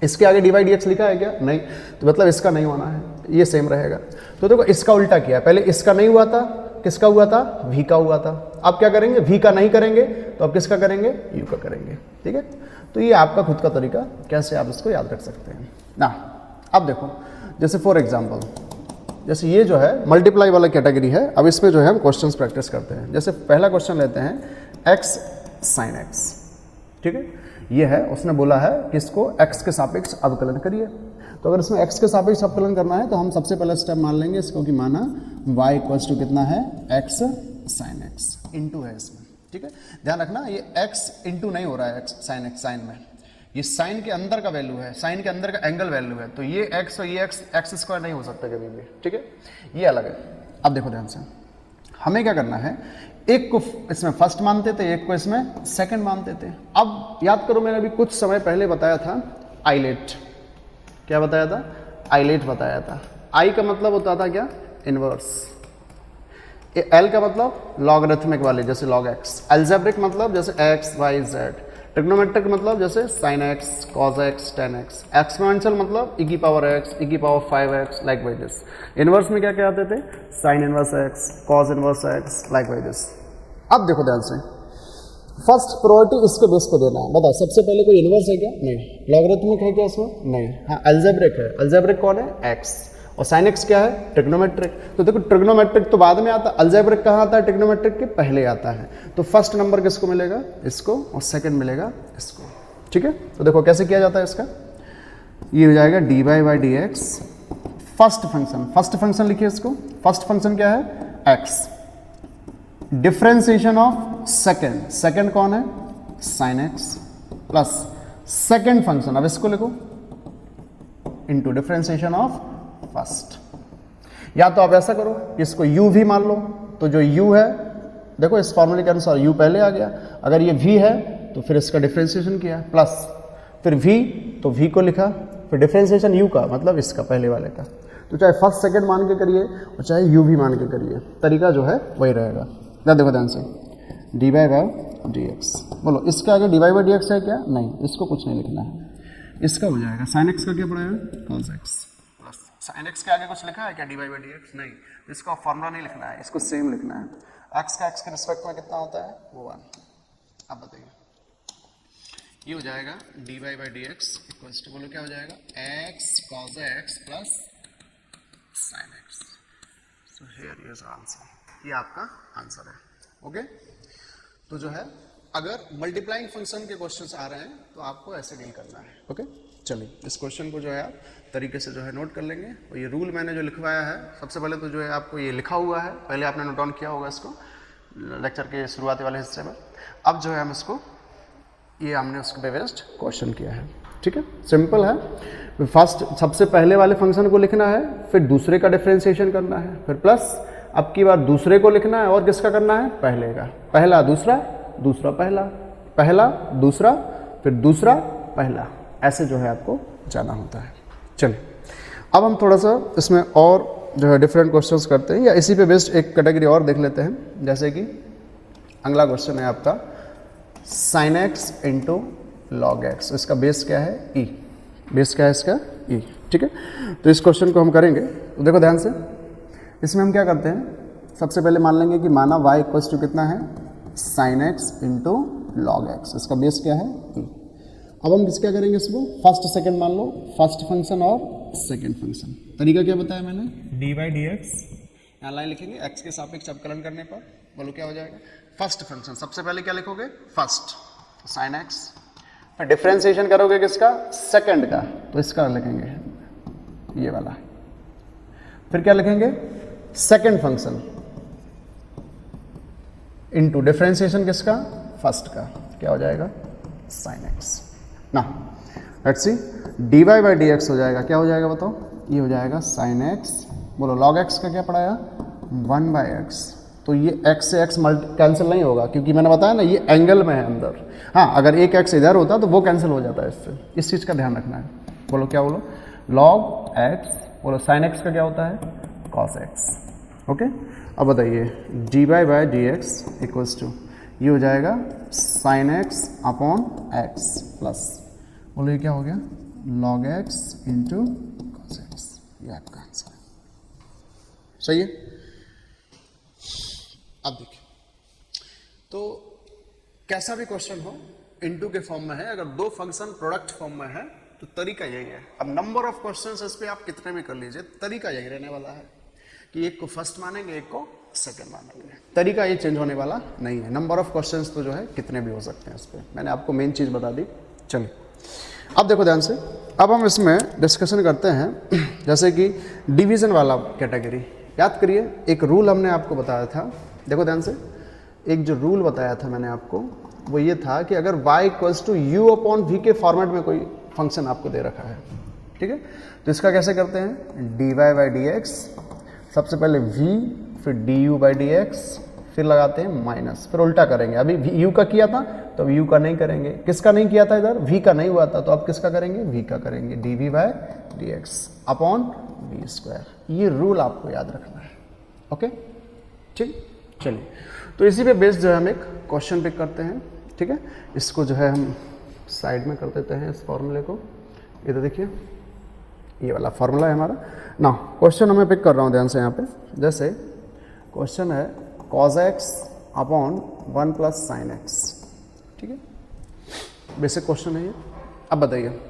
[SPEAKER 1] इसके आगे dy/dx लिखा है क्या, नहीं, तो मतलब इसका नहीं होना है, ये सेम रहेगा। तो देखो इसका उल्टा किया, पहले इसका नहीं हुआ था, किसका हुआ था, v का हुआ था। अब क्या करेंगे, v का नहीं करेंगे तो अब किसका करेंगे, u का करेंगे। ठीक है, तो ये आपका खुद का तरीका कैसे आप इसको याद रख सकते हैं ना। अब देखो जैसे फॉर एग्जांपल, जैसे ये जो है मल्टीप्लाई वाला कैटेगरी है, अब इसमें जो है हम क्वेश्चंस प्रैक्टिस करते हैं। जैसे पहला क्वेश्चन लेते हैं x sin x, ठीक है, ये है, उसने बोला है कि इसको x के सापेक्ष अवकलन करिए। तो अगर इसमें x के सापेक्ष अवकलन करना है तो हम सबसे पहले स्टेप मान लेंगे इसको कि माना y इक्वल्स टू कितना है, x sin x इंटू है इसमें। ठीक है, ध्यान रखना ये x इंटू नहीं हो रहा है, x sin x, साइन में ये साइन के अंदर का वैल्यू है, साइन के अंदर का एंगल वैल्यू है, तो ये x और ये x स्क्वायर नहीं हो सकता कभी भी। ठीक है, ये अलग है। अब देखो ध्यान से, हमें क्या करना है, एक को इसमें फर्स्ट मानते थे, एक को इसमें सेकंड मानते थे। अब याद करो, मैंने अभी कुछ समय पहले बताया था आइलेट, क्या बताया था, आइलेट बताया था। आई का मतलब होता था क्या, इनवर्स। एल का मतलब लॉगरिथमिक वाले जैसे log x, अलजेब्रिक मतलब जैसे x y z, ट्रिग्नोमेट्रिक मतलब जैसे sin x cos x tan x, exponential मतलब e की पावर x e की power 5x like by this. Inverse में क्या क्या आते थे, sin inverse x cos inverse x like by this. अब देखो ध्यान से, फर्स्ट प्रायोरिटी इसके बेस पे देना है। बताओ सबसे पहले कोई इनवर्स है क्या, नहीं। लॉगरिथमिक है क्या इसमें, नहीं। हाँ अलजेब्रिक है, अलजेब्रिक कौन है, x, और sin x क्या है, ट्रिग्नोमेट्रिक। तो देखो ट्रिग्नोमेट्रिक तो बाद में आता है, अलजेब्रिक कहाँ आता है, ट्रिग्नोमेट्रिक के पहले आता है। तो फर्स्ट नंबर किसको मिलेगा, इसको, और सेकंड मिलेगा इसको। ठीक है, तो देखो कैसे किया जाता है इसका, ये हो जाएगा dy/dx फर्स्ट फंक्शन लिखिए इसको। फर्स्ट फंक्शन क्या है, x, डिफरेंशिएशन ऑफ सेकंड कौन है, sin x, plus second function, अब इसको लिखो, इनटू डिफरेंशिएशन ऑफ फर्स्ट। या तो आप ऐसा करो कि इसको u भी मान लो, तो जो u है देखो इस फॉर्मूले के अनुसार u पहले आ गया, अगर ये v है तो फिर इसका डिफरेंशिएशन किया, प्लस फिर v, तो v को लिखा, फिर डिफरेंशिएशन u का मतलब इसका पहले वाले का। तो चाहे फर्स्ट सेकंड मान के करिए और चाहे u भी मान के करिए, तरीका जो है वही रहेगा। ना देखो ध्यान से, dy/dx, बोलो इसके आगे dy/dx है क्या, नहीं, इसको कुछ नहीं लिखना है, इसका हो जाएगा sin x का क्या पड़ेगा, cos x, sin x के आगे कुछ लिखा है क्या, dy/dx, नहीं, इसका फॉर्मूला नहीं लिखना है, इसको सेम लिखना है। x का x के रिस्पेक्ट में कितना होता है, वो 1। अब बताइए, ये हो जाएगा dy/dx इक्वल्स टू, बोलो क्या हो जाएगा, x cos x plus sin x। So here is answer, ये आपका आंसर है। ओके, तो जो है अगर मल्टीप्लाइंग फंक्शन के क्वेश्चंस आ रहे हैं तो आपको ऐसे डील करना है। ओके, चलिए इस क्वेश्चन को जो है आप तरीके से जो है नोट कर लेंगे। और ये रूल मैंने जो लिखवाया है, सबसे पहले तो जो है आपको ये लिखा हुआ है, पहले आपने नोट डाउन किया होगा इसको लेक्चर के शुरुआती वाले हिस्से में। अब जो है हम इसको, ये हमने उसको पे बेस्ड क्वेश्चन किया है। ठीक है, सिंपल है। फर्स्ट सबसे पहले वाले फंक्शन को लिखना है, फिर दूसरे का डिफरेंशिएशन करना है, फिर प्लस अब की बार दूसरे को लिखना है, और किसका करना है, पहले का। पहला दूसरा, दूसरा पहला, पहला दूसरा, फिर दूसरा पहला, ऐसे जो है आपको जाना होता है। चलिए अब हम थोड़ा सा इसमें और जो है डिफरेंट क्वेश्चंस करते हैं, या इसी पे बेस्ड एक कैटेगरी और देख लेते हैं। जैसे कि अगला क्वेश्चन है आपका sin x into log x, इसका बेस क्या है, e, बेस क्या है इसका, e। ठीक है, तो इस क्वेश्चन को हम करेंगे। तो देखो ध्यान से, इसमें हम क्या करते हैं, सबसे पहले मान लेंगे कि माना y इक्वल्स टू कितना है sine x into log x, इसका बेस क्या है e। अब हम क्या करेंगे इसको फर्स्ट सेकंड मान लो, फर्स्ट फंक्शन और सेकंड फंक्शन। तरीका क्या बताया मैंने, डी बाई डी एक्स, यहाँ लाइन लिखेंगे एक्स के सापेक्ष अवकलन करने पर, बोलो क्या हो जाएगा फर्स्ट फंक्शन। सबसे पहले क्या लिखोगे फर्स्ट साइन एक्स, फिर डिफ्रेंसिएशन करोगे किसका सेकंड का, तो इसका लिखेंगे ये वाला, फिर क्या लिखेंगे सेकंड फंक्शन इनटू डिफरेंशिएशन किसका फर्स्ट का, क्या हो जाएगा साइन एक्स ना। Let's see d y by D x हो जाएगा, क्या हो जाएगा बताओ, ये हो जाएगा साइन एक्स, बोलो लॉग एक्स का क्या पढ़ाया 1 बाई एक्स, तो ये x से x कैंसिल नहीं होगा क्योंकि मैंने बताया ना ये एंगल में है अंदर। हाँ अगर एक x इधर होता तो वो कैंसिल हो जाता है इससे, इस चीज़ का ध्यान रखना है। बोलो क्या बोलो लॉग x, बोलो साइन x का क्या होता है कॉस x। ओके अब बताइए d y by D x equals to ये हो जाएगा sine x upon x plus, बोलो ये क्या हो गया log x into cos x, ये आपका आंसर है। सही है। अब देखिए तो कैसा भी क्वेश्चन हो इनटू के फॉर्म में है, अगर दो फंक्शन प्रोडक्ट फॉर्म में है तो तरीका यही है। अब नंबर ऑफ क्वेश्चंस इस पे आप कितने भी कर लीजिए, तरीका यही रहने वाला है कि एक को फर्स्ट मानेंगे एक को सेकंड मानेंगे, तरीका ये चेंज होने वाला नहीं है। नंबर ऑफ क्वेश्चंस तो जो है कितने भी हो सकते हैं इस पर, मैंने आपको मेन चीज़ बता दी। चलिए अब देखो ध्यान से, अब हम इसमें डिस्कशन करते हैं जैसे कि डिवीज़न वाला कैटेगरी। याद करिए एक रूल हमने आपको बताया था, देखो ध्यान से, एक जो रूल बताया था मैंने आपको वो ये था कि अगर y equals to u upon v के फॉर्मेट में कोई फंक्शन आपको दे रखा है, ठीक है, तो इसका कैसे करते हैं d y by D x, सबसे पहले v फिर d u by D x, फिर लगाते हैं माइनस, फिर उल्टा करेंगे। अभी v का किया था तो अब u का नहीं करेंगे, किसका नहीं किया था इधर v का नहीं हुआ था तो अब किसका करेंगे v का करेंगे, d v by D x upon d square. ये रूल आपको याद रखना है। ओके ठीक, चलिए तो इसी पे बेस्ड जो है हम एक क्वेश्चन पिक करते हैं, ठीक है। इसको जो है हम साइड में कर देते हैं इस फॉर्मूले को, इधर देखिए ये वाला फॉर्मूला है हमारा ना। क्वेश्चन हमें पिक कर रहा हूँ ध्यान से यहाँ पे, जैसे क्वेश्चन है cos x upon 1 plus sine x, ठीक है, बेसिक क्वेश्चन है ये। अब बताइए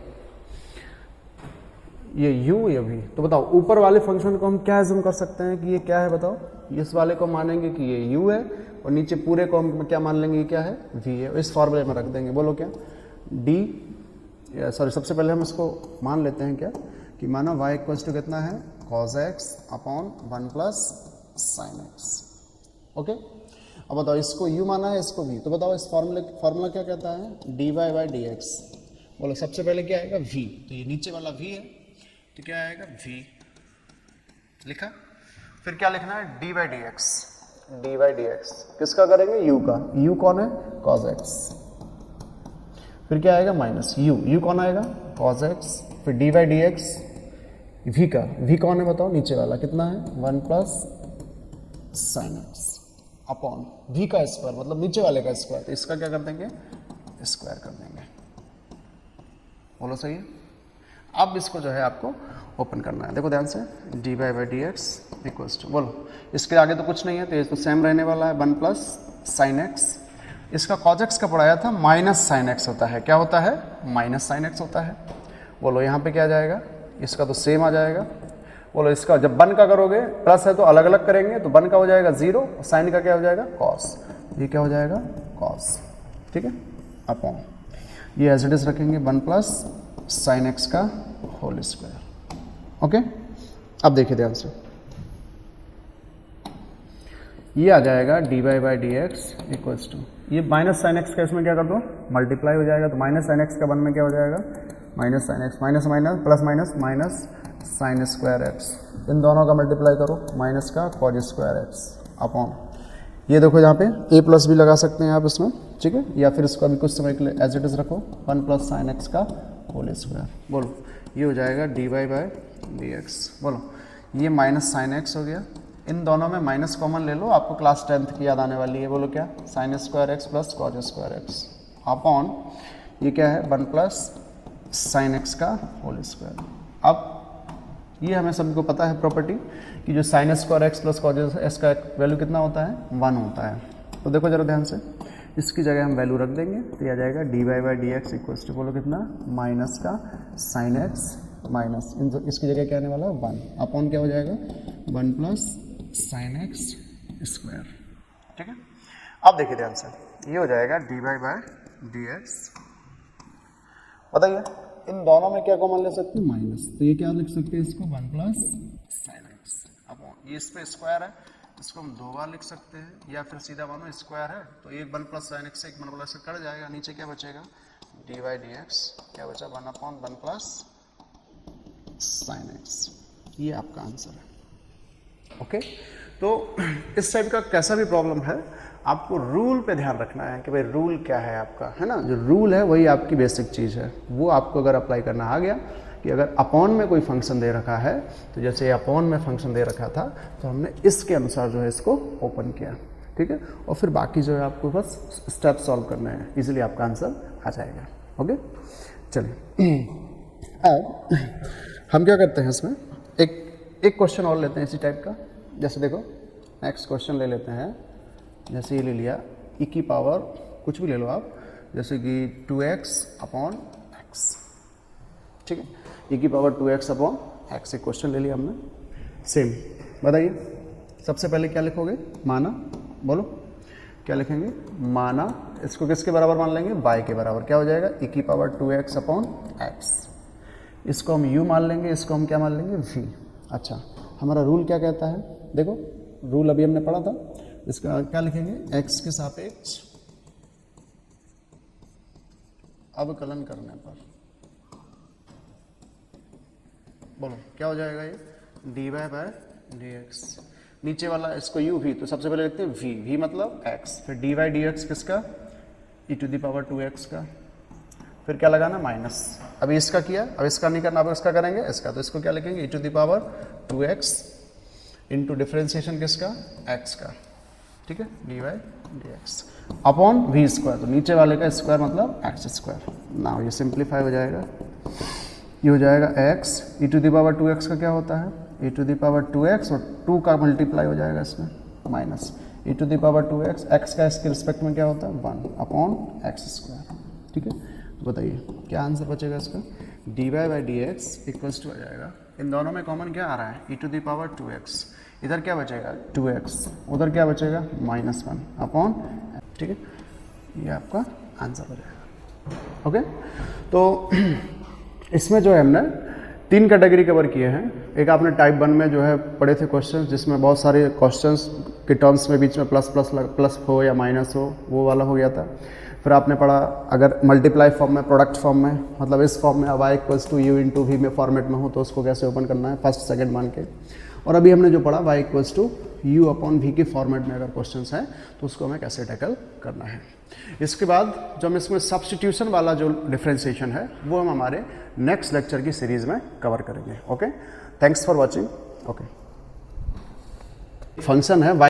[SPEAKER 1] ये u या v, तो बताओ ऊपर वाले फंक्शन को हम क्या एज्यूम कर सकते हैं कि ये क्या है, बताओ। इस वाले को मानेंगे कि ये u है और नीचे पूरे को हम क्या मान लेंगे ये क्या है v है, इस फॉर्मूले में रख देंगे। बोलो क्या d, सॉरी सबसे पहले हम इसको मान लेते हैं क्या कि माना y इक्वल्स टू कितना है cos x upon 1 plus sine x. Okay अब बताओ इसको u माना है इसको v, तो बताओ इस फॉर्मूला क्या कहता है D y by D x. बोलो सबसे पहले क्या आएगा v, तो ये नीचे वाला v है तो क्या आएगा v लिखा, फिर क्या लिखना है D by D x, D by D x किसका करेंगे u का, u कौन है cos x, फिर क्या आएगा माइनस u कौन आएगा cos x, फिर D by D x v का, v कौन है बताओ नीचे वाला कितना है 1 plus sine x upon v का स्क्वायर मतलब नीचे वाले का स्क्वायर, तो इसका क्या कर देंगे स्क्वायर कर देंगे। बोलो सही है। अब इसको जो है आपको ओपन करना है, देखो ध्यान से d y by D x equals to, बोलो इसके आगे तो कुछ नहीं है तो ये तो सेम रहने वाला है 1 प्लस साइन एक्स। इसका cos x का पढ़ाया था माइनस साइन एक्स होता है, क्या होता है माइनस साइन एक्स होता है। बोलो यहाँ पे क्या जाएगा, इसका तो सेम आ जाएगा। बोलो इसका जब 1 का करोगे प्लस है तो अलग अलग करेंगे, तो 1 का हो जाएगा 0 और साइन का क्या हो जाएगा cos, ये क्या हो जाएगा cos, ठीक है, अपॉन ये एज इट इज रखेंगे 1 प्लस साइन एक्स का होल स्क्वायर। ओके अब देखिए ध्यान से, ये आ जाएगा D y by D x equals to, ये माइनस साइन एक्स का इसमें क्या कर दो मल्टीप्लाई हो जाएगा, तो माइनस साइन एक्स का 1 में क्या हो जाएगा minus sine x, minus minus plus minus minus sine square x, इन दोनों का मल्टीप्लाई करो माइनस का कॉज स्क्वायर एक्स अपॉन, ये देखो यहाँ पे a प्लस भी लगा सकते हैं आप इसमें, ठीक है, या फिर इसको अभी कुछ समय के लिए एज इट इज रखो 1 प्लस साइन एक्स का होल स्क्वायर। बोलो ये हो जाएगा D y by D x. बोलो ये माइनस साइन एक्स हो गया, इन दोनों में माइनस कॉमन ले लो, आपको क्लास 10th की याद आने वाली है। बोलो क्या sign square x plus cos square x upon ये क्या है 1 प्लस साइन एक्स का होल स्क्वायर। अब ये हमें सबको पता है प्रॉपर्टी कि जो sign square x plus cos S का वैल्यू कितना होता है, 1 होता है। तो देखो जरा ध्यान से, इसकी जगह हम वैल्यू रख देंगे तो यह आ जाएगा D y by D x equals to बोलो कितना, माइनस का साइन एक्स माइनस इसकी जगह क्या आने वाला है 1 अपॉन क्या हो जाएगा 1 प्लस साइन एक्स स्क्वायर। ठीक है, अब देखिए ध्यान से, ये हो जाएगा D Y by D x. बताइए इन दोनों में क्या कॉमन ले सकते हैं, माइनस, तो ये क्या लिख सकते हैं इसको 1 प्लस साइन एक्स अपॉन, ये इस पे स्क्वायर है, इसको हम 2 बार लिख सकते हैं, या फिर सीधा मानो स्क्वायर है तो एक 1 प्लस साइन एक्स से एक 1 प्लस कट जाएगा, नीचे क्या बचेगा डी वाई डी एक्स, क्या बचा 1 अपॉन 1 प्लस साइन एक्स। ये आपका आंसर है। ओके, तो इस टाइप का कैसा भी प्रॉब्लम है आपको रूल पे ध्यान रखना है कि भाई रूल क्या है आपका, है ना, जो रूल है वही आपकी बेसिक चीज़ है, वो आपको अगर अप्लाई करना आ गया कि अगर अपॉन में कोई फंक्शन दे रखा है तो जैसे अपॉन में फंक्शन दे रखा था तो हमने इसके अनुसार जो है इसको ओपन किया। ठीक है, और फिर बाकी जो है आपको बस स्टेप सॉल्व करना है, इजीली आपका आंसर आ जाएगा। ओके, चलिए अब हम क्या करते हैं इसमें एक क्वेश्चन और लेते हैं इसी टाइप का। जैसे देखो नेक्स्ट क्वेश्चन ले लेते हैं, जैसे ये ले लिया ई की पावर कुछ भी ले लो आप, जैसे कि 2x अपॉन एक्स। ठीक है, ई की पावर 2x अपॉन एक्स, एक क्वेश्चन ले लिया हमने। सेम बताइए, सबसे पहले क्या लिखोगे, माना, बोलो क्या लिखेंगे, माना, इसको किसके बराबर मान लेंगे, बाय के बराबर, क्या हो जाएगा ई की पावर 2x अपॉन एक्स। इसको हम u मान लेंगे, इसको हम क्या मान लेंगे v। अच्छा, हमारा रूल क्या कहता है, देखो रूल अभी हमने पढ़ा था, इसका क्या लिखेंगे, x के सापेक्ष अवकलन करने पर, बोलो क्या हो जाएगा ये d Y by D x. नीचे वाला इसको u v, तो सबसे पहले लिखते हैं v मतलब x, फिर डी वाई डी एक्स किसका, e to the power 2x का, फिर क्या लगाना माइनस, अभी इसका किया, अब इसका नहीं करना, अब इसका करेंगे इसका, तो इसको क्या लिखेंगे e to the power 2x into differentiation किसका, x का। ठीक है, D y d x upon we square, तो नीचे वाले का स्क्वायर मतलब एक्स स्क्वायर। ना ये सिंप्लीफाई हो जाएगा, ये हो जाएगा x e to the power 2x का क्या होता है ई टू दी पावर 2x और 2 का मल्टीप्लाई हो जाएगा इसमें minus e to the power 2x, x का इसके रिस्पेक्ट में क्या होता है 1 अपॉन एक्स स्क्वायर। ठीक है, बताइए क्या आंसर बचेगा इसका, d y by D x equals to आ जाएगा, इन दोनों में कॉमन क्या आ रहा है ई टू दी पावर 2x, इधर क्या बचेगा 2x, उधर क्या बचेगा -1 अपॉन। ठीक है, ये आपका आंसर हो जाएगा। ओके, तो इसमें जो है हमने 3 कैटेगरी कवर किए हैं। एक आपने टाइप 1 में जो है पढ़े थे क्वेश्चन, जिसमें बहुत सारे क्वेश्चंस के टर्म्स में बीच में प्लस हो या माइनस हो, वो वाला हो गया था। फिर आपने पढ़ा अगर मल्टीप्लाई फॉर्म में, प्रोडक्ट फॉर्म में, मतलब इस फॉर्म में अब y equals to u into v में फॉर्मेट में हो तो उसको कैसे ओपन करना है, फर्स्ट सेकंड मान के। और अभी हमने जो पढ़ा y equals to u upon v के फॉर्मेट में अगर क्वेश्चंस हैं तो उसको हमें कैसे टैकल करना है। इसके बाद जो हम इसमें सब्स्टिट्यूशन वाला जो डिफ्रेंसिएशन है वो हम हमारे नेक्स्ट लेक्चर की सीरीज में कवर करेंगे। Okay, thanks for watching. Okay, function है y